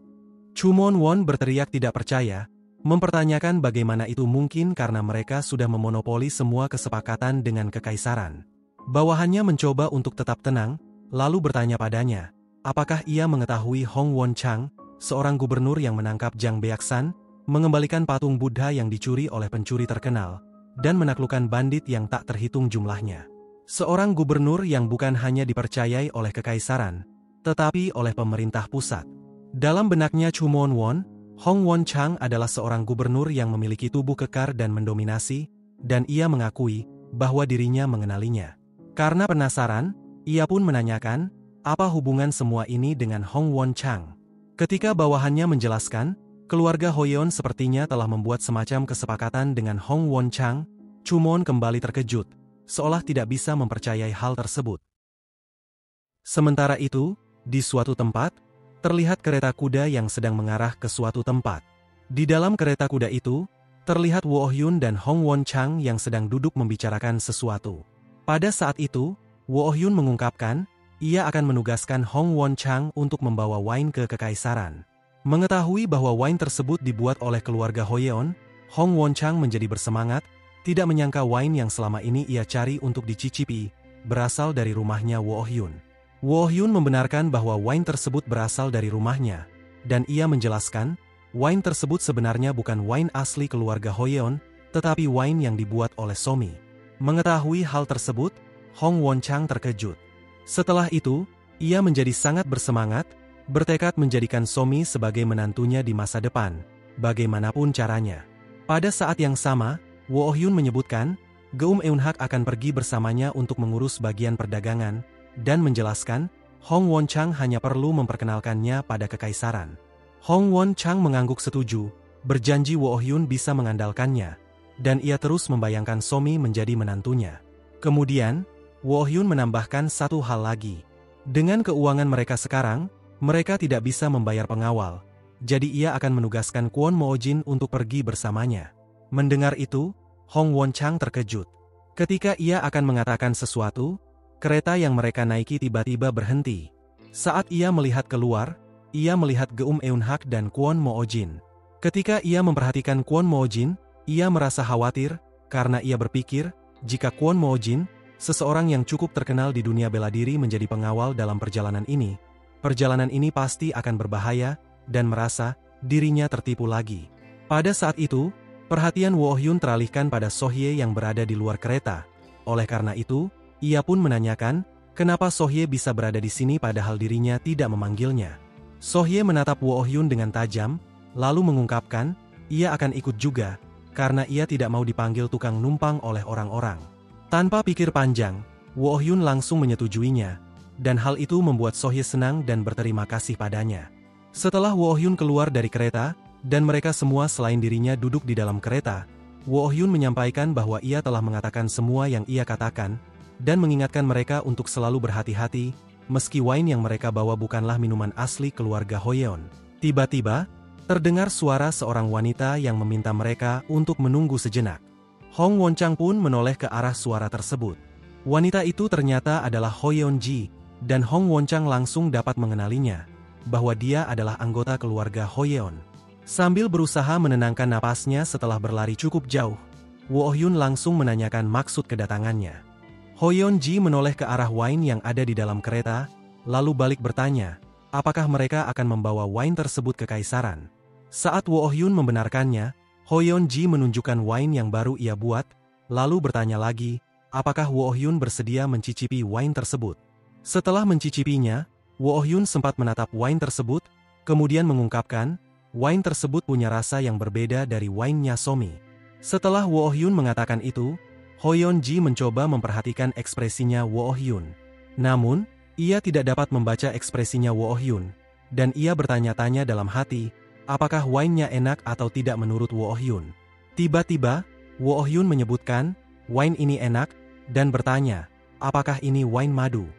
Chumon Won berteriak tidak percaya, mempertanyakan bagaimana itu mungkin karena mereka sudah memonopoli semua kesepakatan dengan kekaisaran. Bawahannya mencoba untuk tetap tenang, lalu bertanya padanya, apakah ia mengetahui Hong Won Chang, seorang gubernur yang menangkap Jang Beaksan, mengembalikan patung Buddha yang dicuri oleh pencuri terkenal, dan menaklukkan bandit yang tak terhitung jumlahnya. Seorang gubernur yang bukan hanya dipercayai oleh kekaisaran, tetapi oleh pemerintah pusat. Dalam benaknya Chumon Won, Hong Won Chang adalah seorang gubernur yang memiliki tubuh kekar dan mendominasi, dan ia mengakui bahwa dirinya mengenalinya. Karena penasaran, ia pun menanyakan, apa hubungan semua ini dengan Hong Won Chang. Ketika bawahannya menjelaskan, keluarga Hoyeon sepertinya telah membuat semacam kesepakatan dengan Hong Won Chang, Chumon kembali terkejut, seolah tidak bisa mempercayai hal tersebut. Sementara itu, di suatu tempat, terlihat kereta kuda yang sedang mengarah ke suatu tempat. Di dalam kereta kuda itu, terlihat Wo Hyun dan Hong Won Chang yang sedang duduk membicarakan sesuatu. Pada saat itu, Wo Hyun mengungkapkan, ia akan menugaskan Hong Won Chang untuk membawa wine ke kekaisaran. Mengetahui bahwa wine tersebut dibuat oleh keluarga Hoyeon, Hong Won Chang menjadi bersemangat, tidak menyangka wine yang selama ini ia cari untuk dicicipi, berasal dari rumahnya Wo Hyun. Wo Hyun membenarkan bahwa wine tersebut berasal dari rumahnya, dan ia menjelaskan, wine tersebut sebenarnya bukan wine asli keluarga Hoyeon, tetapi wine yang dibuat oleh Somi. Mengetahui hal tersebut, Hong Won Chang terkejut. Setelah itu, ia menjadi sangat bersemangat, bertekad menjadikan Somi sebagai menantunya di masa depan, bagaimanapun caranya. Pada saat yang sama, Wo Hyun menyebutkan, Geum Eunhak akan pergi bersamanya untuk mengurus bagian perdagangan, dan menjelaskan, Hong Won Chang hanya perlu memperkenalkannya pada kekaisaran. Hong Won Chang mengangguk setuju, berjanji Wo Hyun bisa mengandalkannya, dan ia terus membayangkan Somi menjadi menantunya. Kemudian, Wo Hyun menambahkan satu hal lagi. Dengan keuangan mereka sekarang, mereka tidak bisa membayar pengawal, jadi ia akan menugaskan Kwon Mo Jin untuk pergi bersamanya. Mendengar itu, Hong Won Chang terkejut. Ketika ia akan mengatakan sesuatu, kereta yang mereka naiki tiba-tiba berhenti. Saat ia melihat keluar, ia melihat Geum Eunhak dan Kwon Mo Jin. Ketika ia memperhatikan Kwon Moojin, ia merasa khawatir, karena ia berpikir, jika Kwon Moojin, seseorang yang cukup terkenal di dunia bela diri menjadi pengawal dalam perjalanan ini pasti akan berbahaya, dan merasa dirinya tertipu lagi. Pada saat itu, perhatian Woo Hyun teralihkan pada Sohye yang berada di luar kereta. Oleh karena itu, ia pun menanyakan, kenapa Sohye bisa berada di sini padahal dirinya tidak memanggilnya. Sohye menatap Woo Hyun dengan tajam, lalu mengungkapkan, ia akan ikut juga, karena ia tidak mau dipanggil tukang numpang oleh orang-orang. Tanpa pikir panjang, Woo Hyun langsung menyetujuinya, dan hal itu membuat Sohye senang dan berterima kasih padanya. Setelah Woo Hyun keluar dari kereta, dan mereka semua selain dirinya duduk di dalam kereta, Woo Hyun menyampaikan bahwa ia telah mengatakan semua yang ia katakan, dan mengingatkan mereka untuk selalu berhati-hati, meski wine yang mereka bawa bukanlah minuman asli keluarga Hoyeon. Tiba-tiba, terdengar suara seorang wanita yang meminta mereka untuk menunggu sejenak. Hong Won-chang pun menoleh ke arah suara tersebut. Wanita itu ternyata adalah Hoyeon Ji, dan Hong Won-chang langsung dapat mengenalinya, bahwa dia adalah anggota keluarga Hoyeon. Sambil berusaha menenangkan napasnya setelah berlari cukup jauh, Woo Hyun langsung menanyakan maksud kedatangannya. Hoyeon Ji menoleh ke arah wine yang ada di dalam kereta, lalu balik bertanya, apakah mereka akan membawa wine tersebut ke kaisaran. Saat Woo Hyun membenarkannya, Hoyeon Ji menunjukkan wine yang baru ia buat, lalu bertanya lagi, apakah Woo Hyun bersedia mencicipi wine tersebut. Setelah mencicipinya, Woo Hyun sempat menatap wine tersebut, kemudian mengungkapkan, wine tersebut punya rasa yang berbeda dari wine-nya Somi. Setelah Woo Hyun mengatakan itu, Hoyeon Ji mencoba memperhatikan ekspresinya Woo Hyun. Namun, ia tidak dapat membaca ekspresinya Woo Hyun, dan ia bertanya-tanya dalam hati, apakah wine-nya enak atau tidak menurut Woo Hyun. Tiba-tiba, Woo Hyun menyebutkan, wine ini enak, dan bertanya, apakah ini wine madu.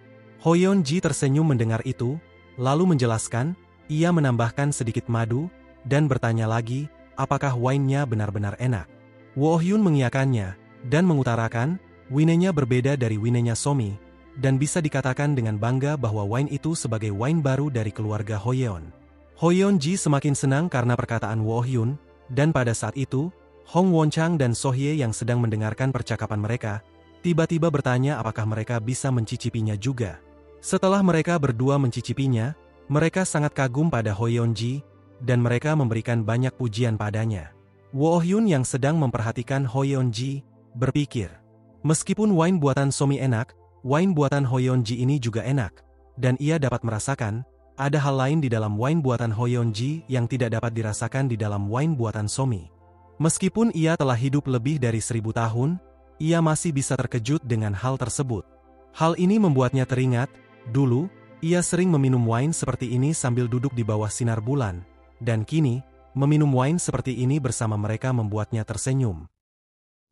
Hoyeon Ji tersenyum mendengar itu, lalu menjelaskan, ia menambahkan sedikit madu, dan bertanya lagi, apakah wine-nya benar-benar enak. Woo Hyun mengiyakannya, dan mengutarakan, wine-nya berbeda dari wine-nya Somi, dan bisa dikatakan dengan bangga bahwa wine itu sebagai wine baru dari keluarga Hoyeon. Hoyeon Ji semakin senang karena perkataan Woo Hyun, dan pada saat itu, Hong Won-chang dan Sohye yang sedang mendengarkan percakapan mereka, tiba-tiba bertanya apakah mereka bisa mencicipinya juga. Setelah mereka berdua mencicipinya, mereka sangat kagum pada Hoyeon Ji, dan mereka memberikan banyak pujian padanya. Woo Hyun yang sedang memperhatikan Hoyeon Ji, berpikir, meskipun wine buatan Somi enak, wine buatan Hoyeon Ji ini juga enak, dan ia dapat merasakan, ada hal lain di dalam wine buatan Hoyeon Ji yang tidak dapat dirasakan di dalam wine buatan Somi. Meskipun ia telah hidup lebih dari 1000 tahun, ia masih bisa terkejut dengan hal tersebut. Hal ini membuatnya teringat, dulu, ia sering meminum wine seperti ini sambil duduk di bawah sinar bulan, dan kini, meminum wine seperti ini bersama mereka membuatnya tersenyum.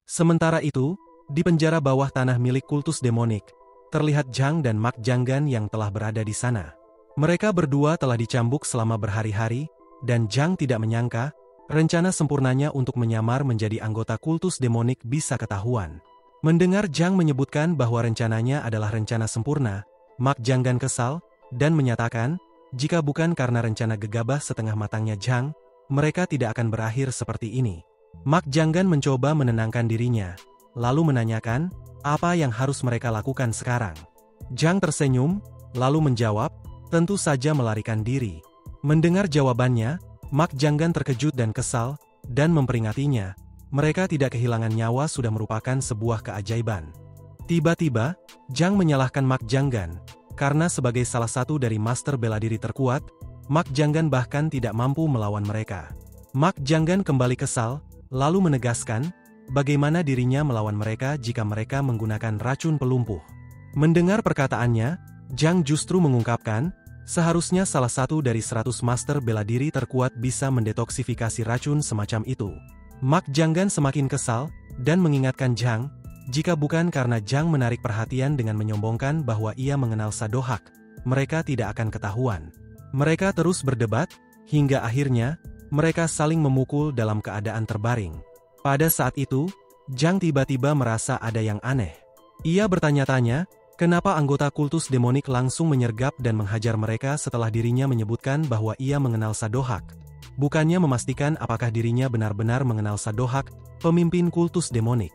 Sementara itu, di penjara bawah tanah milik kultus demonik, terlihat Jang dan Mak Janggan yang telah berada di sana. Mereka berdua telah dicambuk selama berhari-hari, dan Jang tidak menyangka, rencana sempurnanya untuk menyamar menjadi anggota kultus demonik bisa ketahuan. Mendengar Jang menyebutkan bahwa rencananya adalah rencana sempurna, Mak Janggan kesal, dan menyatakan, jika bukan karena rencana gegabah setengah matangnya Jang, mereka tidak akan berakhir seperti ini. Mak Janggan mencoba menenangkan dirinya, lalu menanyakan, apa yang harus mereka lakukan sekarang. Jang tersenyum, lalu menjawab, tentu saja melarikan diri. Mendengar jawabannya, Mak Janggan terkejut dan kesal, dan memperingatinya, mereka tidak kehilangan nyawa sudah merupakan sebuah keajaiban. Tiba-tiba, Jang menyalahkan Mak Janggan, karena sebagai salah satu dari master bela diri terkuat, Mak Janggan bahkan tidak mampu melawan mereka. Mak Janggan kembali kesal, lalu menegaskan, bagaimana dirinya melawan mereka jika mereka menggunakan racun pelumpuh. Mendengar perkataannya, Jang justru mengungkapkan, seharusnya salah satu dari 100 master bela diri terkuat bisa mendetoksifikasi racun semacam itu. Mak Janggan semakin kesal, dan mengingatkan Jang, jika bukan karena Jang menarik perhatian dengan menyombongkan bahwa ia mengenal Sadohak, mereka tidak akan ketahuan. Mereka terus berdebat, hingga akhirnya, mereka saling memukul dalam keadaan terbaring. Pada saat itu, Jang tiba-tiba merasa ada yang aneh. Ia bertanya-tanya, kenapa anggota kultus demonik langsung menyergap dan menghajar mereka setelah dirinya menyebutkan bahwa ia mengenal Sadohak. bukannya memastikan apakah dirinya benar-benar mengenal Sadohak, pemimpin kultus demonik.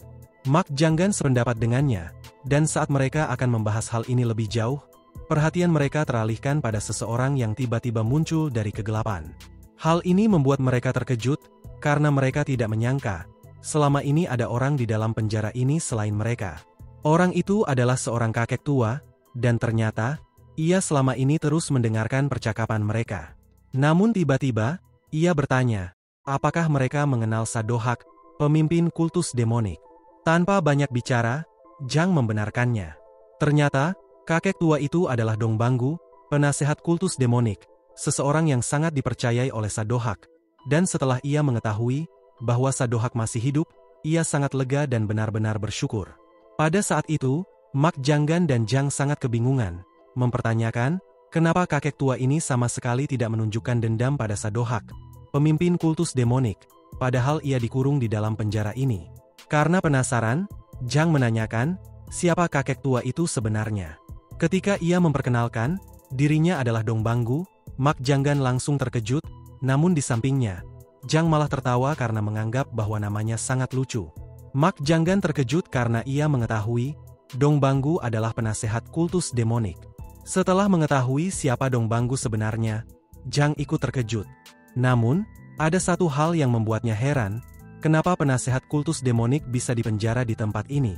Mak Janggan sependapat dengannya, dan saat mereka akan membahas hal ini lebih jauh, perhatian mereka teralihkan pada seseorang yang tiba-tiba muncul dari kegelapan. Hal ini membuat mereka terkejut, karena mereka tidak menyangka, selama ini ada orang di dalam penjara ini selain mereka. Orang itu adalah seorang kakek tua, dan ternyata, ia selama ini terus mendengarkan percakapan mereka. Namun tiba-tiba, ia bertanya, apakah mereka mengenal Sadohak, pemimpin kultus demonik? Tanpa banyak bicara, Jang membenarkannya. Ternyata, kakek tua itu adalah Dong Banggu, penasehat kultus demonik, seseorang yang sangat dipercayai oleh Sadohak. Dan setelah ia mengetahui bahwa Sadohak masih hidup, ia sangat lega dan benar-benar bersyukur. Pada saat itu, Mak Janggan dan Jang sangat kebingungan, mempertanyakan, kenapa kakek tua ini sama sekali tidak menunjukkan dendam pada Sadohak, pemimpin kultus demonik, padahal ia dikurung di dalam penjara ini. Karena penasaran, Jang menanyakan, siapa kakek tua itu sebenarnya. Ketika ia memperkenalkan, dirinya adalah Dong Banggu, Mak Janggan langsung terkejut, namun di sampingnya, Jang malah tertawa karena menganggap bahwa namanya sangat lucu. Mak Janggan terkejut karena ia mengetahui, Dong Banggu adalah penasehat kultus demonik. Setelah mengetahui siapa Dong Banggu sebenarnya, Jang ikut terkejut. Namun, ada satu hal yang membuatnya heran, kenapa penasehat kultus demonik bisa dipenjara di tempat ini.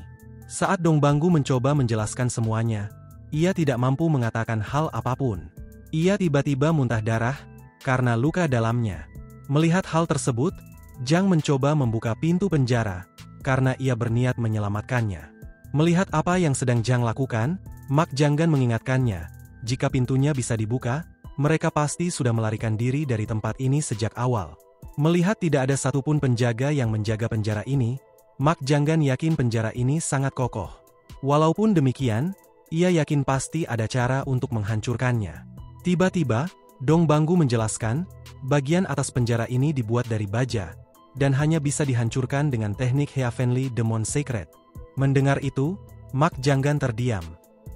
Saat Dong Banggu mencoba menjelaskan semuanya, ia tidak mampu mengatakan hal apapun. Ia tiba-tiba muntah darah, karena luka dalamnya. Melihat hal tersebut, Jang mencoba membuka pintu penjara, karena ia berniat menyelamatkannya. Melihat apa yang sedang Jang lakukan, Mak Janggan mengingatkannya, jika pintunya bisa dibuka, mereka pasti sudah melarikan diri dari tempat ini sejak awal. Melihat tidak ada satupun penjaga yang menjaga penjara ini, Mak Janggan yakin penjara ini sangat kokoh. Walaupun demikian, ia yakin pasti ada cara untuk menghancurkannya. Tiba-tiba, Dong Banggu menjelaskan, bagian atas penjara ini dibuat dari baja, dan hanya bisa dihancurkan dengan teknik Heavenly Demon Secret. Mendengar itu, Mak Janggan terdiam.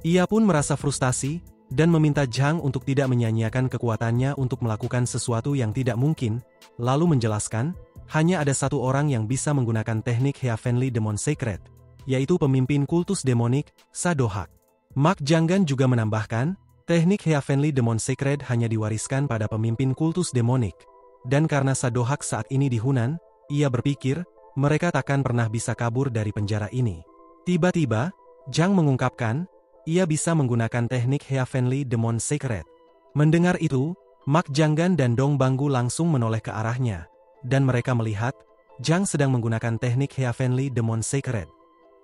Ia pun merasa frustasi, dan meminta Jang untuk tidak menyia-nyiakan kekuatannya untuk melakukan sesuatu yang tidak mungkin, lalu menjelaskan, hanya ada satu orang yang bisa menggunakan teknik Heavenly Demon Secret, yaitu pemimpin kultus demonik, Sadohak. Mak Janggan juga menambahkan, teknik Heavenly Demon Secret hanya diwariskan pada pemimpin kultus demonik, dan karena Sadohak saat ini di Hunan, ia berpikir, mereka takkan pernah bisa kabur dari penjara ini. Tiba-tiba, Jang mengungkapkan, ia bisa menggunakan teknik Heavenly Demon Secret. Mendengar itu, Mak Janggan dan Dong Banggu langsung menoleh ke arahnya, dan mereka melihat, Jang sedang menggunakan teknik Heavenly Demon Secret.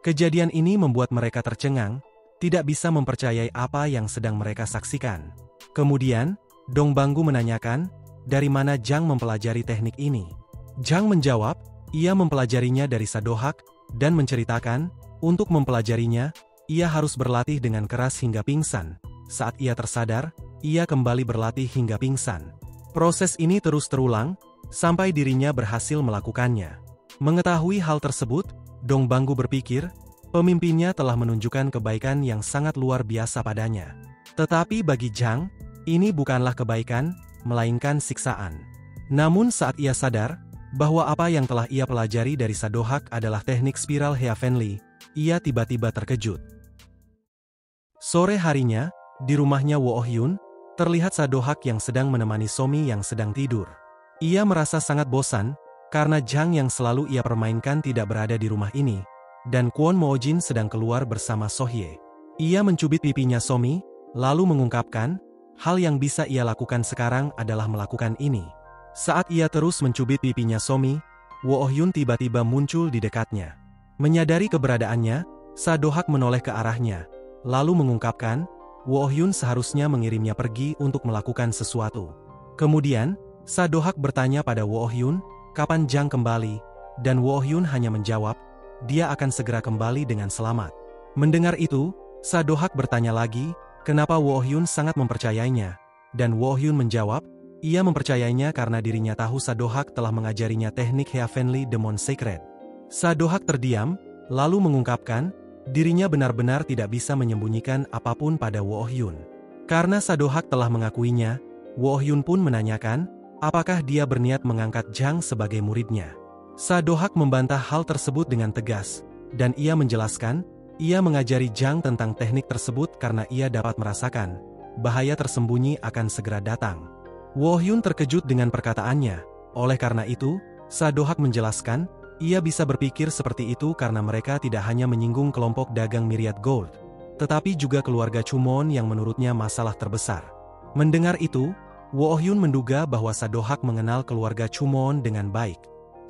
Kejadian ini membuat mereka tercengang, tidak bisa mempercayai apa yang sedang mereka saksikan. Kemudian, Dong Banggu menanyakan, dari mana Jang mempelajari teknik ini. Jang menjawab, ia mempelajarinya dari Sadohak, dan menceritakan, untuk mempelajarinya, ia harus berlatih dengan keras hingga pingsan. Saat ia tersadar, ia kembali berlatih hingga pingsan. Proses ini terus terulang, sampai dirinya berhasil melakukannya. Mengetahui hal tersebut, Dong Banggu berpikir, pemimpinnya telah menunjukkan kebaikan yang sangat luar biasa padanya. Tetapi bagi Jang, ini bukanlah kebaikan, melainkan siksaan. Namun saat ia sadar, bahwa apa yang telah ia pelajari dari Sadohak adalah teknik spiral Heavenly, ia tiba-tiba terkejut. Sore harinya, di rumahnya Wo Oh Hyun, terlihat Sadohak yang sedang menemani Somi yang sedang tidur. Ia merasa sangat bosan, karena Jang yang selalu ia permainkan tidak berada di rumah ini, dan Kwon Mo Jin sedang keluar bersama Sohye. Ia mencubit pipinya Somi, lalu mengungkapkan, hal yang bisa ia lakukan sekarang adalah melakukan ini. Saat ia terus mencubit pipinya Somi, Wo Oh Hyun tiba-tiba muncul di dekatnya. Menyadari keberadaannya, Sadohak menoleh ke arahnya, lalu mengungkapkan, Wo Oh Hyun seharusnya mengirimnya pergi untuk melakukan sesuatu. Kemudian, Sadohak bertanya pada Wo Oh Hyun, kapan Jang kembali, dan Wo Oh Hyun hanya menjawab, dia akan segera kembali dengan selamat. Mendengar itu, Sadohak bertanya lagi, kenapa Wo Oh Hyun sangat mempercayainya, dan Wo Oh Hyun menjawab, ia mempercayainya karena dirinya tahu Sadohak telah mengajarinya teknik Heavenly Demon Secret. Sadohak terdiam, lalu mengungkapkan, dirinya benar-benar tidak bisa menyembunyikan apapun pada Wo Oh Hyun. Karena Sadohak telah mengakuinya, Wo Oh Hyun pun menanyakan, apakah dia berniat mengangkat Zhang sebagai muridnya. Sadohak membantah hal tersebut dengan tegas, dan ia menjelaskan, ia mengajari Zhang tentang teknik tersebut karena ia dapat merasakan, bahaya tersembunyi akan segera datang. Wohyun terkejut dengan perkataannya, oleh karena itu, Sadohak menjelaskan, ia bisa berpikir seperti itu karena mereka tidak hanya menyinggung kelompok dagang Myriad Gold, tetapi juga keluarga Chumon yang menurutnya masalah terbesar. Mendengar itu, Wohyun menduga bahwa Sadohak mengenal keluarga Chumon dengan baik.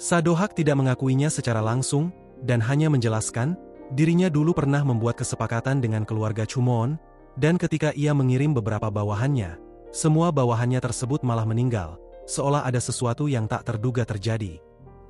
Sadohak tidak mengakuinya secara langsung, dan hanya menjelaskan, dirinya dulu pernah membuat kesepakatan dengan keluarga Chumon, dan ketika ia mengirim beberapa bawahannya, semua bawahannya tersebut malah meninggal, seolah ada sesuatu yang tak terduga terjadi.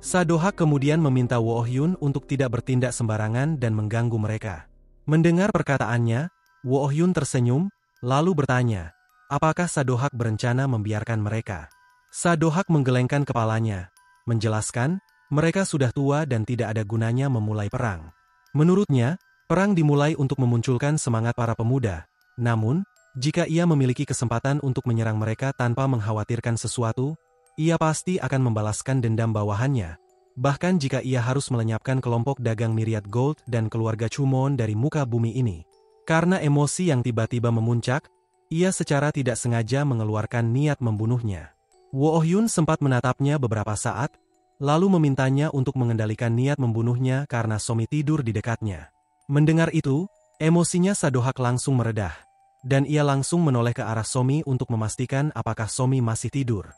Sadohak kemudian meminta Wohyun untuk tidak bertindak sembarangan dan mengganggu mereka. Mendengar perkataannya, Wohyun tersenyum, lalu bertanya, apakah Sadohak berencana membiarkan mereka? Sadohak menggelengkan kepalanya, menjelaskan, mereka sudah tua dan tidak ada gunanya memulai perang. Menurutnya, perang dimulai untuk memunculkan semangat para pemuda, namun, jika ia memiliki kesempatan untuk menyerang mereka tanpa mengkhawatirkan sesuatu, ia pasti akan membalaskan dendam bawahannya. Bahkan jika ia harus melenyapkan kelompok dagang Myriad Gold dan keluarga Chumon dari muka bumi ini. Karena emosi yang tiba-tiba memuncak, ia secara tidak sengaja mengeluarkan niat membunuhnya. Wohyun sempat menatapnya beberapa saat, lalu memintanya untuk mengendalikan niat membunuhnya karena Somi tidur di dekatnya. Mendengar itu, emosinya Sadohak langsung meredah, dan ia langsung menoleh ke arah Somi untuk memastikan apakah Somi masih tidur.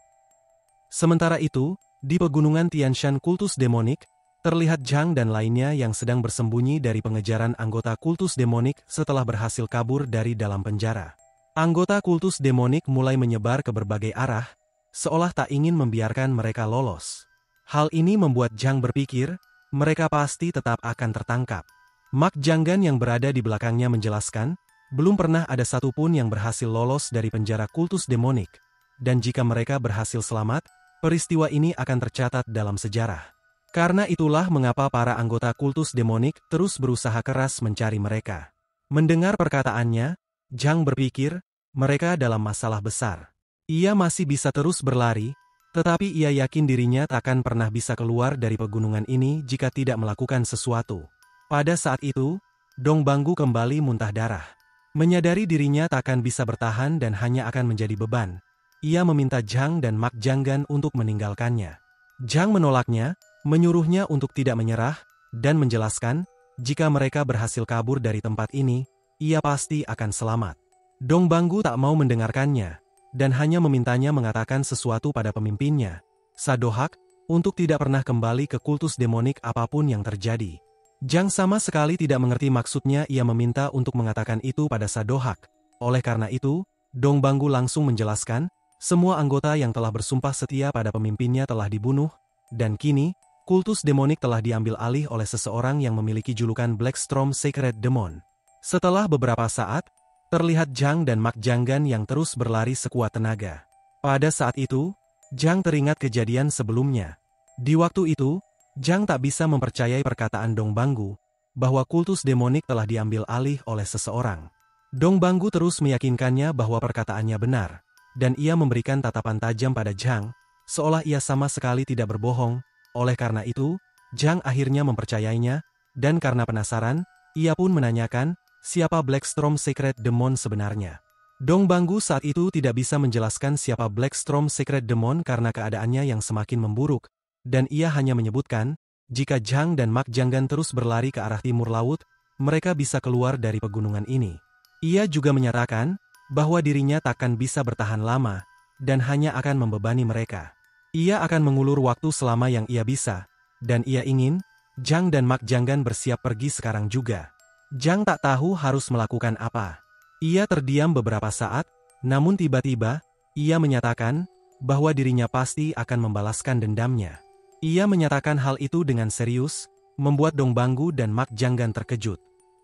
Sementara itu, di pegunungan Tianshan kultus demonik, terlihat Zhang dan lainnya yang sedang bersembunyi dari pengejaran anggota kultus demonik setelah berhasil kabur dari dalam penjara. Anggota kultus demonik mulai menyebar ke berbagai arah, seolah tak ingin membiarkan mereka lolos. Hal ini membuat Zhang berpikir, mereka pasti tetap akan tertangkap. Mak Janggan yang berada di belakangnya menjelaskan, belum pernah ada satupun yang berhasil lolos dari penjara kultus demonik, dan jika mereka berhasil selamat, peristiwa ini akan tercatat dalam sejarah. Karena itulah mengapa para anggota kultus demonik terus berusaha keras mencari mereka. Mendengar perkataannya, Zhang berpikir, mereka dalam masalah besar. Ia masih bisa terus berlari, tetapi ia yakin dirinya takkan pernah bisa keluar dari pegunungan ini jika tidak melakukan sesuatu. Pada saat itu, Dong Banggu kembali muntah darah. Menyadari dirinya takkan bisa bertahan dan hanya akan menjadi beban, ia meminta Zhang dan Mak Janggan untuk meninggalkannya. Zhang menolaknya, menyuruhnya untuk tidak menyerah, dan menjelaskan, jika mereka berhasil kabur dari tempat ini, ia pasti akan selamat. Dong Banggu tak mau mendengarkannya, dan hanya memintanya mengatakan sesuatu pada pemimpinnya, Sadohak, untuk tidak pernah kembali ke kultus demonik apapun yang terjadi. Zhang sama sekali tidak mengerti maksudnya ia meminta untuk mengatakan itu pada Sadohak. Oleh karena itu, Dong Banggu langsung menjelaskan, semua anggota yang telah bersumpah setia pada pemimpinnya telah dibunuh, dan kini, kultus demonik telah diambil alih oleh seseorang yang memiliki julukan Blackstorm Sacred Demon. Setelah beberapa saat, terlihat Zhang dan Mak Janggan yang terus berlari sekuat tenaga. Pada saat itu, Zhang teringat kejadian sebelumnya. Di waktu itu, Zhang tak bisa mempercayai perkataan Dong Banggu, bahwa kultus demonik telah diambil alih oleh seseorang. Dong Banggu terus meyakinkannya bahwa perkataannya benar, dan ia memberikan tatapan tajam pada Zhang, seolah ia sama sekali tidak berbohong. Oleh karena itu, Zhang akhirnya mempercayainya, dan karena penasaran, ia pun menanyakan, siapa Blackstorm Sacred Demon sebenarnya. Dong Banggu saat itu tidak bisa menjelaskan siapa Blackstorm Sacred Demon karena keadaannya yang semakin memburuk, dan ia hanya menyebutkan, jika Zhang dan Mak Janggan terus berlari ke arah timur laut, mereka bisa keluar dari pegunungan ini. Ia juga menyatakan, bahwa dirinya takkan bisa bertahan lama, dan hanya akan membebani mereka. Ia akan mengulur waktu selama yang ia bisa, dan ia ingin, Zhang dan Mak Janggan bersiap pergi sekarang juga. Zhang tak tahu harus melakukan apa. Ia terdiam beberapa saat, namun tiba-tiba, ia menyatakan, bahwa dirinya pasti akan membalaskan dendamnya. Ia menyatakan hal itu dengan serius, membuat Dong Banggu dan Mak Janggan terkejut.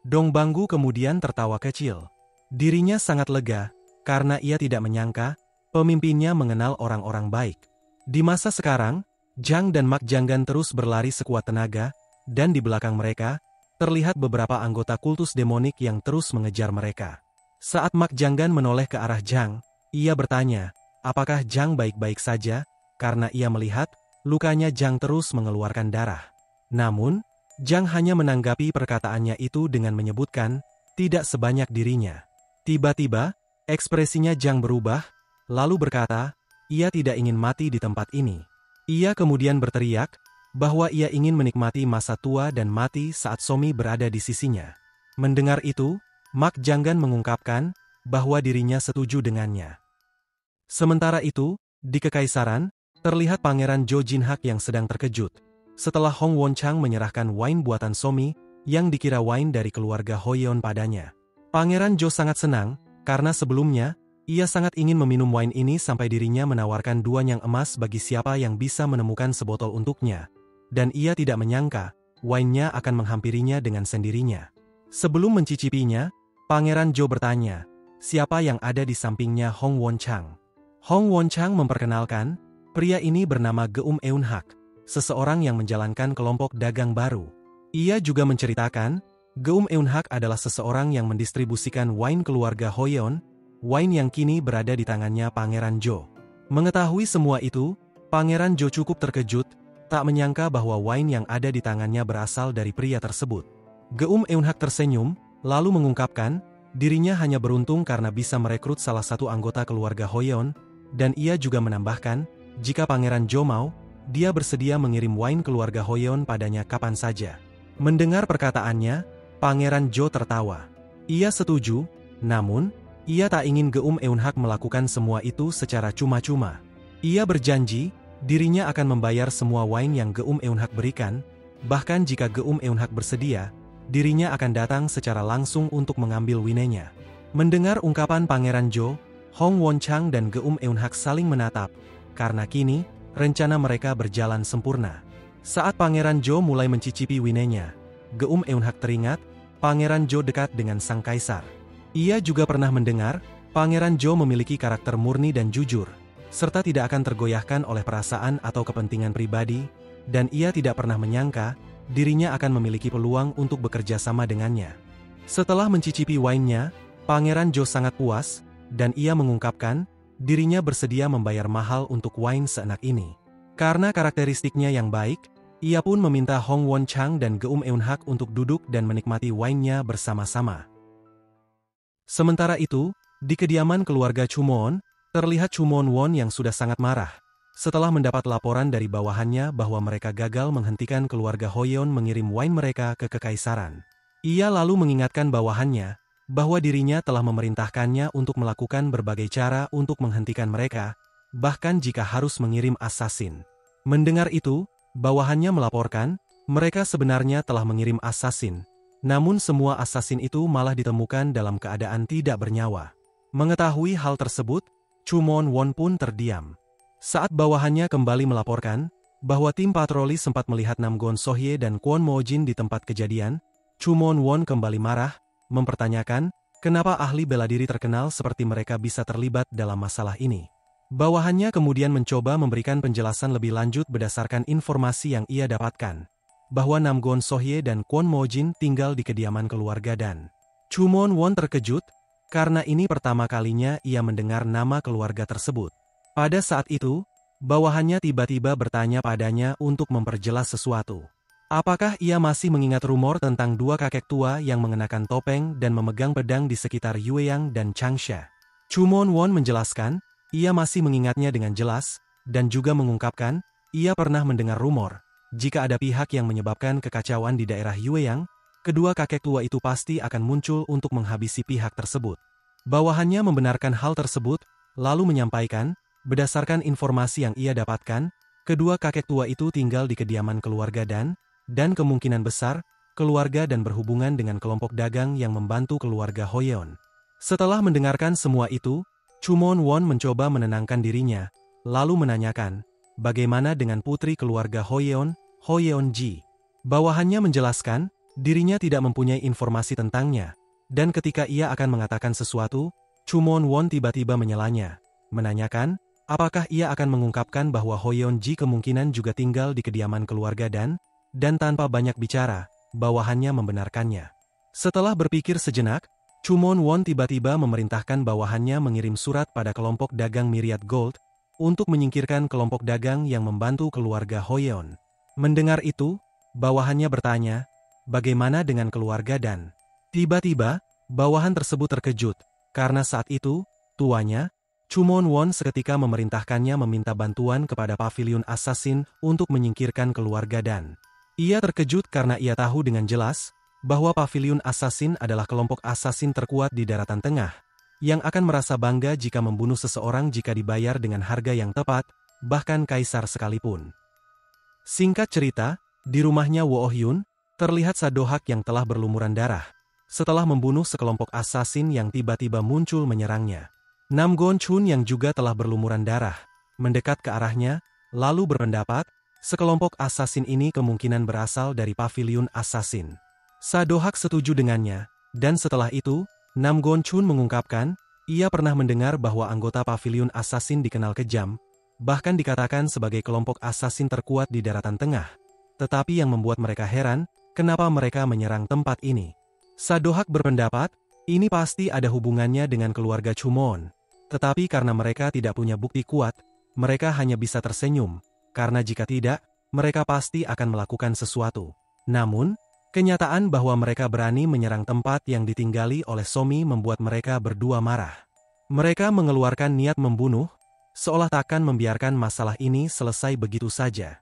Dong Banggu kemudian tertawa kecil. Dirinya sangat lega, karena ia tidak menyangka, pemimpinnya mengenal orang-orang baik. Di masa sekarang, Zhang dan Mak Janggan terus berlari sekuat tenaga, dan di belakang mereka, terlihat beberapa anggota kultus demonik yang terus mengejar mereka. Saat Mak Janggan menoleh ke arah Zhang, ia bertanya, apakah Zhang baik-baik saja, karena ia melihat lukanya Zhang terus mengeluarkan darah. Namun, Zhang hanya menanggapi perkataannya itu dengan menyebutkan, tidak sebanyak dirinya. Tiba-tiba, ekspresinya Zhang berubah, lalu berkata, ia tidak ingin mati di tempat ini. Ia kemudian berteriak, bahwa ia ingin menikmati masa tua dan mati saat Somi berada di sisinya. Mendengar itu, Mak Janggan mengungkapkan, bahwa dirinya setuju dengannya. Sementara itu, di Kekaisaran, terlihat Pangeran Zhou Jinhak yang sedang terkejut. Setelah Hong Wonchang menyerahkan wine buatan Somi, yang dikira wine dari keluarga Hoyeon padanya. Pangeran Zhou sangat senang, karena sebelumnya, ia sangat ingin meminum wine ini sampai dirinya menawarkan 2 nyang emas bagi siapa yang bisa menemukan sebotol untuknya. Dan ia tidak menyangka, wine-nya akan menghampirinya dengan sendirinya. Sebelum mencicipinya, Pangeran Zhou bertanya, siapa yang ada di sampingnya Hong Wonchang. Hong Wonchang memperkenalkan, pria ini bernama Geum Eunhak, seseorang yang menjalankan kelompok dagang baru. Ia juga menceritakan, Geum Eunhak adalah seseorang yang mendistribusikan wine keluarga Hoyeon, wine yang kini berada di tangannya Pangeran Zhou. Mengetahui semua itu, Pangeran Zhou cukup terkejut, tak menyangka bahwa wine yang ada di tangannya berasal dari pria tersebut. Geum Eunhak tersenyum, lalu mengungkapkan, dirinya hanya beruntung karena bisa merekrut salah satu anggota keluarga Hoyeon, dan ia juga menambahkan, jika Pangeran Zhou mau, dia bersedia mengirim wine keluarga Hoyeon padanya kapan saja. Mendengar perkataannya, Pangeran Zhou tertawa. Ia setuju, namun, ia tak ingin Geum Eunhak melakukan semua itu secara cuma-cuma. Ia berjanji, dirinya akan membayar semua wine yang Geum Eunhak berikan, bahkan jika Geum Eunhak bersedia, dirinya akan datang secara langsung untuk mengambil wine-nya. Mendengar ungkapan Pangeran Zhou, Hong Wonchang dan Geum Eunhak saling menatap, karena kini, rencana mereka berjalan sempurna. Saat Pangeran Zhou mulai mencicipi wine-nya, Geum Eunhak teringat, Pangeran Zhou dekat dengan sang kaisar. Ia juga pernah mendengar, Pangeran Zhou memiliki karakter murni dan jujur, serta tidak akan tergoyahkan oleh perasaan atau kepentingan pribadi, dan ia tidak pernah menyangka, dirinya akan memiliki peluang untuk bekerja sama dengannya. Setelah mencicipi wine-nya, Pangeran Zhou sangat puas, dan ia mengungkapkan, dirinya bersedia membayar mahal untuk wine seenak ini. Karena karakteristiknya yang baik, ia pun meminta Hong Wonchang dan Geum Eunhak untuk duduk dan menikmati wine-nya bersama-sama. Sementara itu, di kediaman keluarga Chumon, terlihat Chumon Won yang sudah sangat marah. Setelah mendapat laporan dari bawahannya bahwa mereka gagal menghentikan keluarga Hoyeon mengirim wine mereka ke Kekaisaran. Ia lalu mengingatkan bawahannya, bahwa dirinya telah memerintahkannya untuk melakukan berbagai cara untuk menghentikan mereka, bahkan jika harus mengirim assassin. Mendengar itu, bawahannya melaporkan, mereka sebenarnya telah mengirim assassin, namun semua assassin itu malah ditemukan dalam keadaan tidak bernyawa. Mengetahui hal tersebut, Chumon Won pun terdiam. Saat bawahannya kembali melaporkan, bahwa tim patroli sempat melihat Namgon Sohye dan Kwon Mojin di tempat kejadian, Chumon Won kembali marah, mempertanyakan, kenapa ahli bela diri terkenal seperti mereka bisa terlibat dalam masalah ini. Bawahannya kemudian mencoba memberikan penjelasan lebih lanjut berdasarkan informasi yang ia dapatkan, bahwa Namgon Sohye dan Kwon Mojin tinggal di kediaman keluarga dan Chumon Won terkejut, karena ini pertama kalinya ia mendengar nama keluarga tersebut. Pada saat itu, bawahannya tiba-tiba bertanya padanya untuk memperjelas sesuatu. Apakah ia masih mengingat rumor tentang 2 kakek tua yang mengenakan topeng dan memegang pedang di sekitar Yueyang dan Changsha? Chumon Won menjelaskan, ia masih mengingatnya dengan jelas, dan juga mengungkapkan, ia pernah mendengar rumor, jika ada pihak yang menyebabkan kekacauan di daerah Yueyang, kedua kakek tua itu pasti akan muncul untuk menghabisi pihak tersebut. Bawahannya membenarkan hal tersebut, lalu menyampaikan, berdasarkan informasi yang ia dapatkan, kedua kakek tua itu tinggal di kediaman keluarga dan kemungkinan besar, keluarga dan berhubungan dengan kelompok dagang yang membantu keluarga Hoyeon. Setelah mendengarkan semua itu, Chumon Won mencoba menenangkan dirinya, lalu menanyakan, bagaimana dengan putri keluarga Hoyeon, Hoyeon Ji? Bawahannya menjelaskan, dirinya tidak mempunyai informasi tentangnya, dan ketika ia akan mengatakan sesuatu, Chumon Won tiba-tiba menyelanya, menanyakan, apakah ia akan mengungkapkan bahwa Hoyeon Ji kemungkinan juga tinggal di kediaman keluarga dan tanpa banyak bicara, bawahannya membenarkannya. Setelah berpikir sejenak, Chumon Won tiba-tiba memerintahkan bawahannya mengirim surat pada kelompok dagang Myriad Gold untuk menyingkirkan kelompok dagang yang membantu keluarga Hoyeon. Mendengar itu, bawahannya bertanya, bagaimana dengan keluarga Dan? Tiba-tiba, bawahan tersebut terkejut, karena saat itu, tuanya, Chumon Won seketika memerintahkannya meminta bantuan kepada Pavilion Assassin untuk menyingkirkan keluarga Dan. Ia terkejut karena ia tahu dengan jelas bahwa Pavilion Assassin adalah kelompok assassin terkuat di daratan tengah, yang akan merasa bangga jika membunuh seseorang jika dibayar dengan harga yang tepat, bahkan kaisar sekalipun. Singkat cerita, di rumahnya Wo Hyun, terlihat Sadohak yang telah berlumuran darah, setelah membunuh sekelompok assassin yang tiba-tiba muncul menyerangnya. Nam Gon-chun yang juga telah berlumuran darah, mendekat ke arahnya, lalu berpendapat, sekelompok assassin ini kemungkinan berasal dari Pavilion Assassin. Sadohak setuju dengannya, dan setelah itu, Nam Gon-chun mengungkapkan, ia pernah mendengar bahwa anggota Pavilion Assassin dikenal kejam, bahkan dikatakan sebagai kelompok assassin terkuat di daratan tengah. Tetapi yang membuat mereka heran, kenapa mereka menyerang tempat ini. Sadohak berpendapat, ini pasti ada hubungannya dengan keluarga Chumon. Tetapi karena mereka tidak punya bukti kuat, mereka hanya bisa tersenyum, karena jika tidak, mereka pasti akan melakukan sesuatu. Namun, kenyataan bahwa mereka berani menyerang tempat yang ditinggali oleh Somi membuat mereka berdua marah. Mereka mengeluarkan niat membunuh, seolah takkan membiarkan masalah ini selesai begitu saja.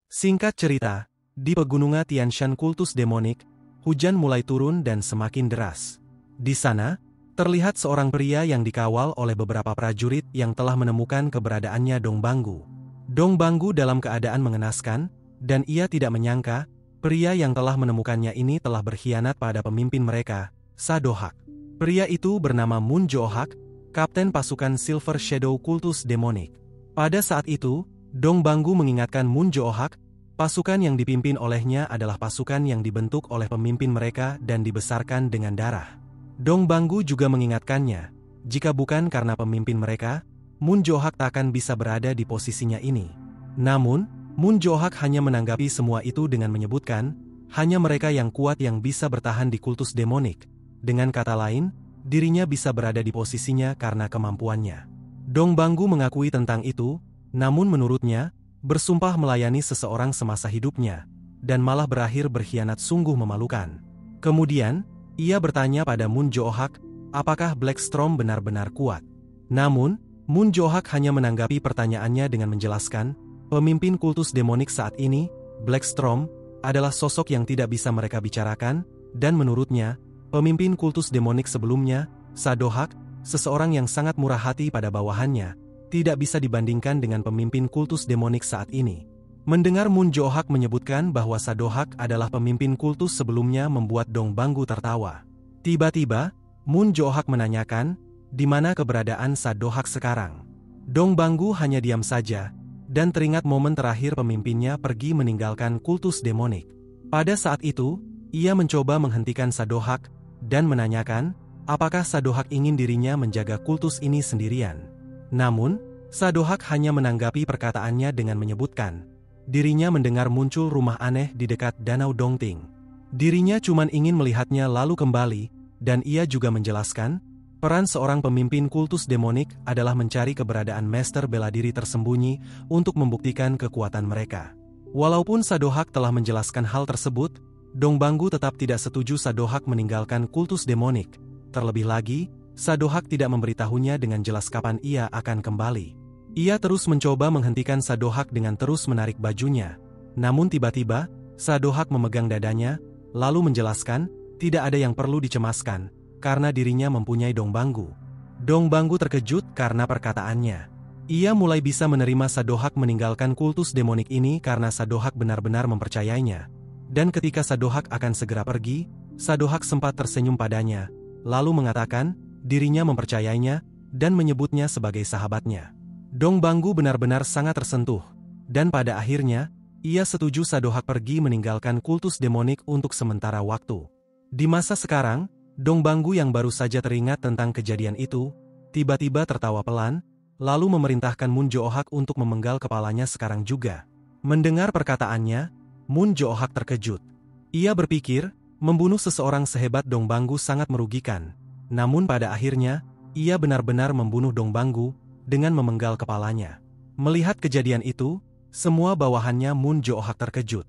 Singkat cerita, di pegunungan Tianshan kultus demonik, hujan mulai turun dan semakin deras. Di sana, terlihat seorang pria yang dikawal oleh beberapa prajurit yang telah menemukan keberadaannya Dong Banggu. Dong Banggu dalam keadaan mengenaskan, dan ia tidak menyangka, pria yang telah menemukannya ini telah berkhianat pada pemimpin mereka, Sadohak. Pria itu bernama Moon Jo-hak, kapten pasukan Silver Shadow Kultus Demonik. Pada saat itu, Dong Banggu mengingatkan Moon Jo-hak, pasukan yang dipimpin olehnya adalah pasukan yang dibentuk oleh pemimpin mereka dan dibesarkan dengan darah. Dong Banggu juga mengingatkannya, jika bukan karena pemimpin mereka, Moon Jo-hak takkan bisa berada di posisinya ini. Namun, Moon Jo-hak hanya menanggapi semua itu dengan menyebutkan, hanya mereka yang kuat yang bisa bertahan di kultus demonik. Dengan kata lain, dirinya bisa berada di posisinya karena kemampuannya. Dong Banggu mengakui tentang itu, namun menurutnya, bersumpah melayani seseorang semasa hidupnya, dan malah berakhir berkhianat sungguh memalukan. Kemudian, ia bertanya pada Moon Jo-hak, apakah Blackstorm benar-benar kuat? Namun, Moon Jo-hak hanya menanggapi pertanyaannya dengan menjelaskan, pemimpin kultus demonik saat ini, Blackstorm, adalah sosok yang tidak bisa mereka bicarakan, dan menurutnya, pemimpin kultus demonik sebelumnya, Sadohak, seseorang yang sangat murah hati pada bawahannya, tidak bisa dibandingkan dengan pemimpin kultus demonik saat ini. Mendengar Moon Jo-hak menyebutkan bahwa Sadohak adalah pemimpin kultus sebelumnya membuat Dong Banggu tertawa. Tiba-tiba, Moon Jo-hak menanyakan, di mana keberadaan Sadohak sekarang? Dong Banggu hanya diam saja, dan teringat momen terakhir pemimpinnya pergi meninggalkan kultus demonik. Pada saat itu, ia mencoba menghentikan Sadohak, dan menanyakan, apakah Sadohak ingin dirinya menjaga kultus ini sendirian. Namun, Sadohak hanya menanggapi perkataannya dengan menyebutkan, dirinya mendengar muncul rumah aneh di dekat Danau Dongting. Dirinya cuma ingin melihatnya lalu kembali, dan ia juga menjelaskan, peran seorang pemimpin kultus demonik adalah mencari keberadaan master bela diri tersembunyi untuk membuktikan kekuatan mereka. Walaupun Sadohak telah menjelaskan hal tersebut, Dong Banggu tetap tidak setuju Sadohak meninggalkan kultus demonik. Terlebih lagi, Sadohak tidak memberitahunya dengan jelas kapan ia akan kembali. Ia terus mencoba menghentikan Sadohak dengan terus menarik bajunya. Namun tiba-tiba, Sadohak memegang dadanya, lalu menjelaskan, tidak ada yang perlu dicemaskan, karena dirinya mempunyai Dong Banggu. Dong Banggu terkejut karena perkataannya. Ia mulai bisa menerima Sadohak meninggalkan kultus demonik ini karena Sadohak benar-benar mempercayainya. Dan ketika Sadohak akan segera pergi, Sadohak sempat tersenyum padanya, lalu mengatakan, dirinya mempercayainya, dan menyebutnya sebagai sahabatnya. Dong Banggu benar-benar sangat tersentuh, dan pada akhirnya, ia setuju Sadohak pergi meninggalkan kultus demonik untuk sementara waktu. Di masa sekarang, Dong Banggu yang baru saja teringat tentang kejadian itu, tiba-tiba tertawa pelan, lalu memerintahkan Moon Jo-hak untuk memenggal kepalanya sekarang juga. Mendengar perkataannya, Moon Jo-hak terkejut. Ia berpikir, Membunuh seseorang sehebat Dong Banggu sangat merugikan. Namun pada akhirnya, ia benar-benar membunuh Dong Banggu dengan memenggal kepalanya. Melihat kejadian itu, semua bawahannya Mun Jo-hak terkejut.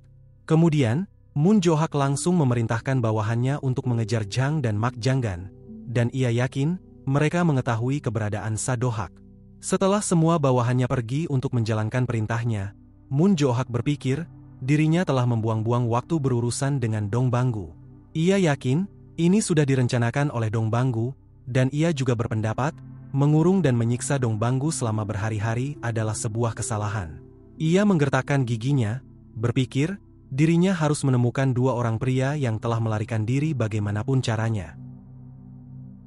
Kemudian, Mun Jo-hak langsung memerintahkan bawahannya untuk mengejar Jang dan Mak Janggan, dan ia yakin mereka mengetahui keberadaan Sa-do-hak. Setelah semua bawahannya pergi untuk menjalankan perintahnya, Mun Jo-hak berpikir dirinya telah membuang-buang waktu berurusan dengan Dong Banggu. Ia yakin ini sudah direncanakan oleh Dong Banggu, dan ia juga berpendapat mengurung dan menyiksa Dong Banggu selama berhari-hari adalah sebuah kesalahan. Ia menggertakkan giginya, berpikir dirinya harus menemukan dua orang pria yang telah melarikan diri bagaimanapun caranya.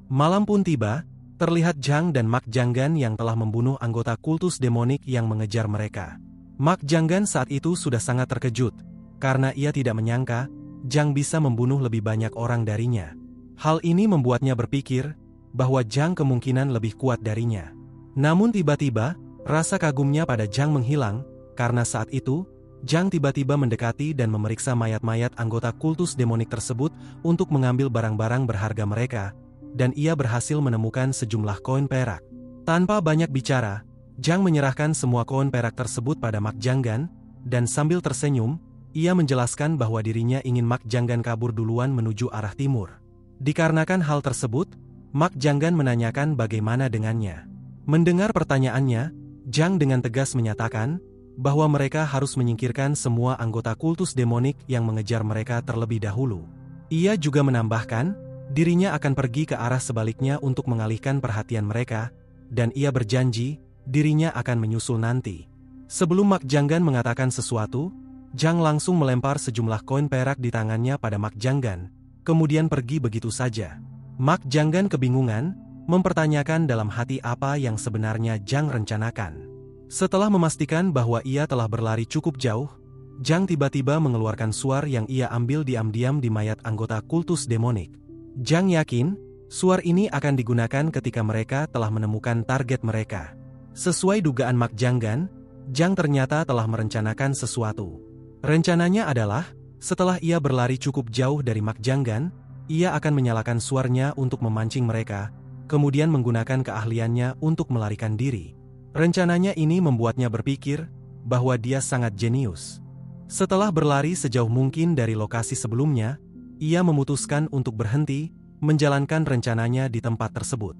Malam pun tiba, terlihat Jang dan Mak Janggan yang telah membunuh anggota kultus demonik yang mengejar mereka. Mak Janggan saat itu sudah sangat terkejut, karena ia tidak menyangka Jang bisa membunuh lebih banyak orang darinya. Hal ini membuatnya berpikir bahwa Jang kemungkinan lebih kuat darinya. Namun tiba-tiba, rasa kagumnya pada Jang menghilang, karena saat itu, Jang tiba-tiba mendekati dan memeriksa mayat-mayat anggota kultus demonik tersebut untuk mengambil barang-barang berharga mereka, dan ia berhasil menemukan sejumlah koin perak. Tanpa banyak bicara, Jang menyerahkan semua koin perak tersebut pada Mak Janggan, dan sambil tersenyum, ia menjelaskan bahwa dirinya ingin Mak Janggan kabur duluan menuju arah timur. Dikarenakan hal tersebut, Mak Janggan menanyakan bagaimana dengannya. Mendengar pertanyaannya, Jang dengan tegas menyatakan bahwa mereka harus menyingkirkan semua anggota kultus demonik yang mengejar mereka terlebih dahulu. Ia juga menambahkan, dirinya akan pergi ke arah sebaliknya untuk mengalihkan perhatian mereka, dan ia berjanji, dirinya akan menyusul nanti. Sebelum Mak Janggan mengatakan sesuatu, Jang langsung melempar sejumlah koin perak di tangannya pada Mak Janggan, kemudian pergi begitu saja. Mak Janggan kebingungan, mempertanyakan dalam hati apa yang sebenarnya Jang rencanakan. Setelah memastikan bahwa ia telah berlari cukup jauh, Jang tiba-tiba mengeluarkan suar yang ia ambil diam-diam di mayat anggota kultus demonik. Jang yakin, suar ini akan digunakan ketika mereka telah menemukan target mereka. Sesuai dugaan Mak Janggan, Jang ternyata telah merencanakan sesuatu. Rencananya adalah, setelah ia berlari cukup jauh dari Mak Janggan, ia akan menyalakan suarnya untuk memancing mereka, kemudian menggunakan keahliannya untuk melarikan diri. Rencananya ini membuatnya berpikir bahwa dia sangat jenius. Setelah berlari sejauh mungkin dari lokasi sebelumnya, ia memutuskan untuk berhenti, menjalankan rencananya di tempat tersebut.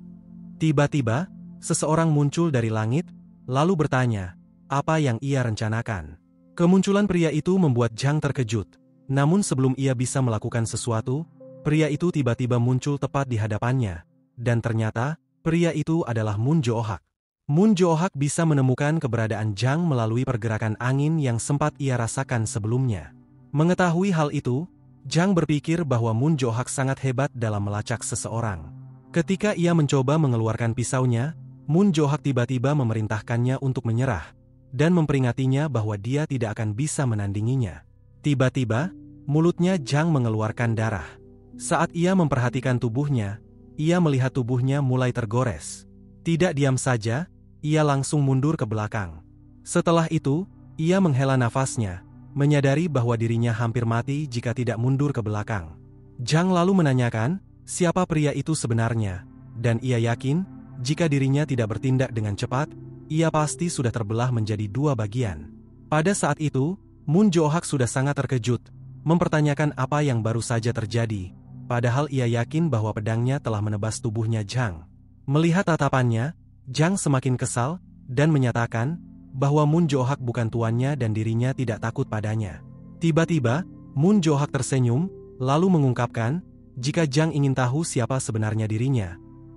Tiba-tiba, seseorang muncul dari langit, lalu bertanya, apa yang ia rencanakan. Kemunculan pria itu membuat Jang terkejut. Namun sebelum ia bisa melakukan sesuatu, pria itu tiba-tiba muncul tepat di hadapannya. Dan ternyata, pria itu adalah Mun Jo-hak. Mun Jo-hak bisa menemukan keberadaan Jang melalui pergerakan angin yang sempat ia rasakan sebelumnya. Mengetahui hal itu, Jang berpikir bahwa Mun Jo-hak sangat hebat dalam melacak seseorang. Ketika ia mencoba mengeluarkan pisaunya, Mun Jo-hak tiba-tiba memerintahkannya untuk menyerah, dan memperingatnya bahwa dia tidak akan bisa menandinginya. Tiba-tiba, mulutnya Jang mengeluarkan darah. Saat ia memperhatikan tubuhnya, ia melihat tubuhnya mulai tergores. Tidak diam saja, ia langsung mundur ke belakang. Setelah itu, ia menghela nafasnya, menyadari bahwa dirinya hampir mati jika tidak mundur ke belakang. Jang lalu menanyakan, siapa pria itu sebenarnya, dan ia yakin, jika dirinya tidak bertindak dengan cepat, ia pasti sudah terbelah menjadi dua bagian. Pada saat itu, Mun Jo-hak sudah sangat terkejut, mempertanyakan apa yang baru saja terjadi, padahal ia yakin bahwa pedangnya telah menebas tubuhnya Jang. Melihat tatapannya, Jang semakin kesal, dan menyatakan bahwa Mun Jo-hak bukan tuannya dan dirinya tidak takut padanya. Tiba-tiba, Mun Jo-hak tersenyum, lalu mengungkapkan, jika Jang ingin tahu siapa sebenarnya dirinya,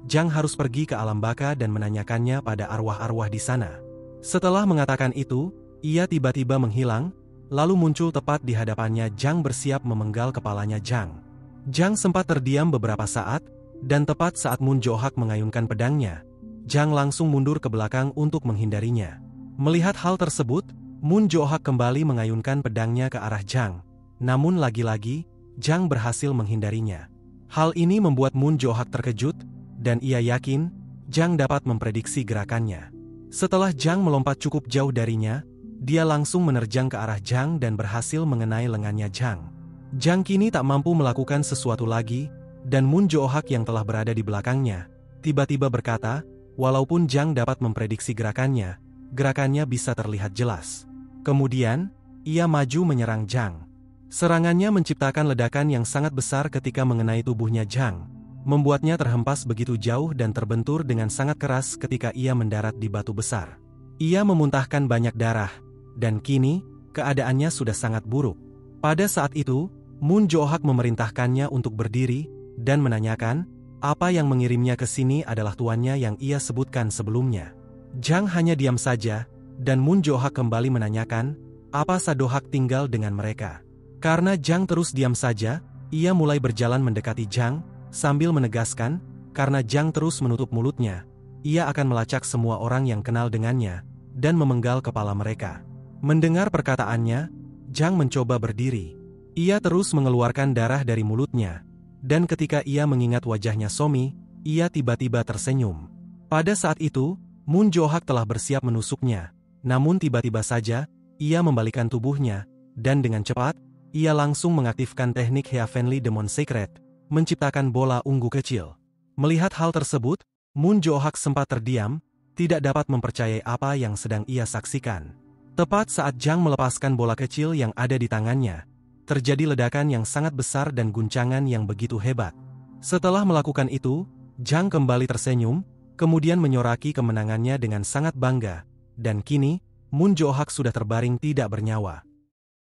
Jang harus pergi ke alam baka dan menanyakannya pada arwah-arwah di sana. Setelah mengatakan itu, ia tiba-tiba menghilang, lalu muncul tepat di hadapannya Jang bersiap memenggal kepalanya Jang. Jang sempat terdiam beberapa saat, dan tepat saat Mun Jo-hak mengayunkan pedangnya, Jang langsung mundur ke belakang untuk menghindarinya. Melihat hal tersebut, Mun Jo-hak kembali mengayunkan pedangnya ke arah Jang, namun lagi-lagi, Jang berhasil menghindarinya. Hal ini membuat Mun Jo-hak terkejut, dan ia yakin, Jang dapat memprediksi gerakannya. Setelah Jang melompat cukup jauh darinya, dia langsung menerjang ke arah Jang dan berhasil mengenai lengannya Jang. Jang kini tak mampu melakukan sesuatu lagi, dan Moon Joo-hak yang telah berada di belakangnya, tiba-tiba berkata, walaupun Jang dapat memprediksi gerakannya bisa terlihat jelas. Kemudian, ia maju menyerang Jang. Serangannya menciptakan ledakan yang sangat besar ketika mengenai tubuhnya Jang, membuatnya terhempas begitu jauh dan terbentur dengan sangat keras ketika ia mendarat di batu besar. Ia memuntahkan banyak darah, dan kini, keadaannya sudah sangat buruk. Pada saat itu, Moon Joo-hak memerintahkannya untuk berdiri, dan menanyakan, apa yang mengirimnya ke sini adalah tuannya yang ia sebutkan sebelumnya. Jang hanya diam saja, dan Moon Joo-hak kembali menanyakan, apa Sadohak tinggal dengan mereka. Karena Jang terus diam saja, ia mulai berjalan mendekati Jang, sambil menegaskan, karena Jang terus menutup mulutnya, ia akan melacak semua orang yang kenal dengannya, dan memenggal kepala mereka. Mendengar perkataannya, Jang mencoba berdiri. Ia terus mengeluarkan darah dari mulutnya, dan ketika ia mengingat wajahnya Somi, ia tiba-tiba tersenyum. Pada saat itu, Moon Joo-hak telah bersiap menusuknya, namun tiba-tiba saja, ia membalikkan tubuhnya, dan dengan cepat, ia langsung mengaktifkan teknik Heavenly Demon Secret, menciptakan bola ungu kecil. Melihat hal tersebut, Moon Joo-hak sempat terdiam, tidak dapat mempercayai apa yang sedang ia saksikan. Tepat saat Jang melepaskan bola kecil yang ada di tangannya, terjadi ledakan yang sangat besar dan guncangan yang begitu hebat. Setelah melakukan itu, Jang kembali tersenyum, kemudian menyoraki kemenangannya dengan sangat bangga, dan kini, Moon Joo-hak sudah terbaring tidak bernyawa.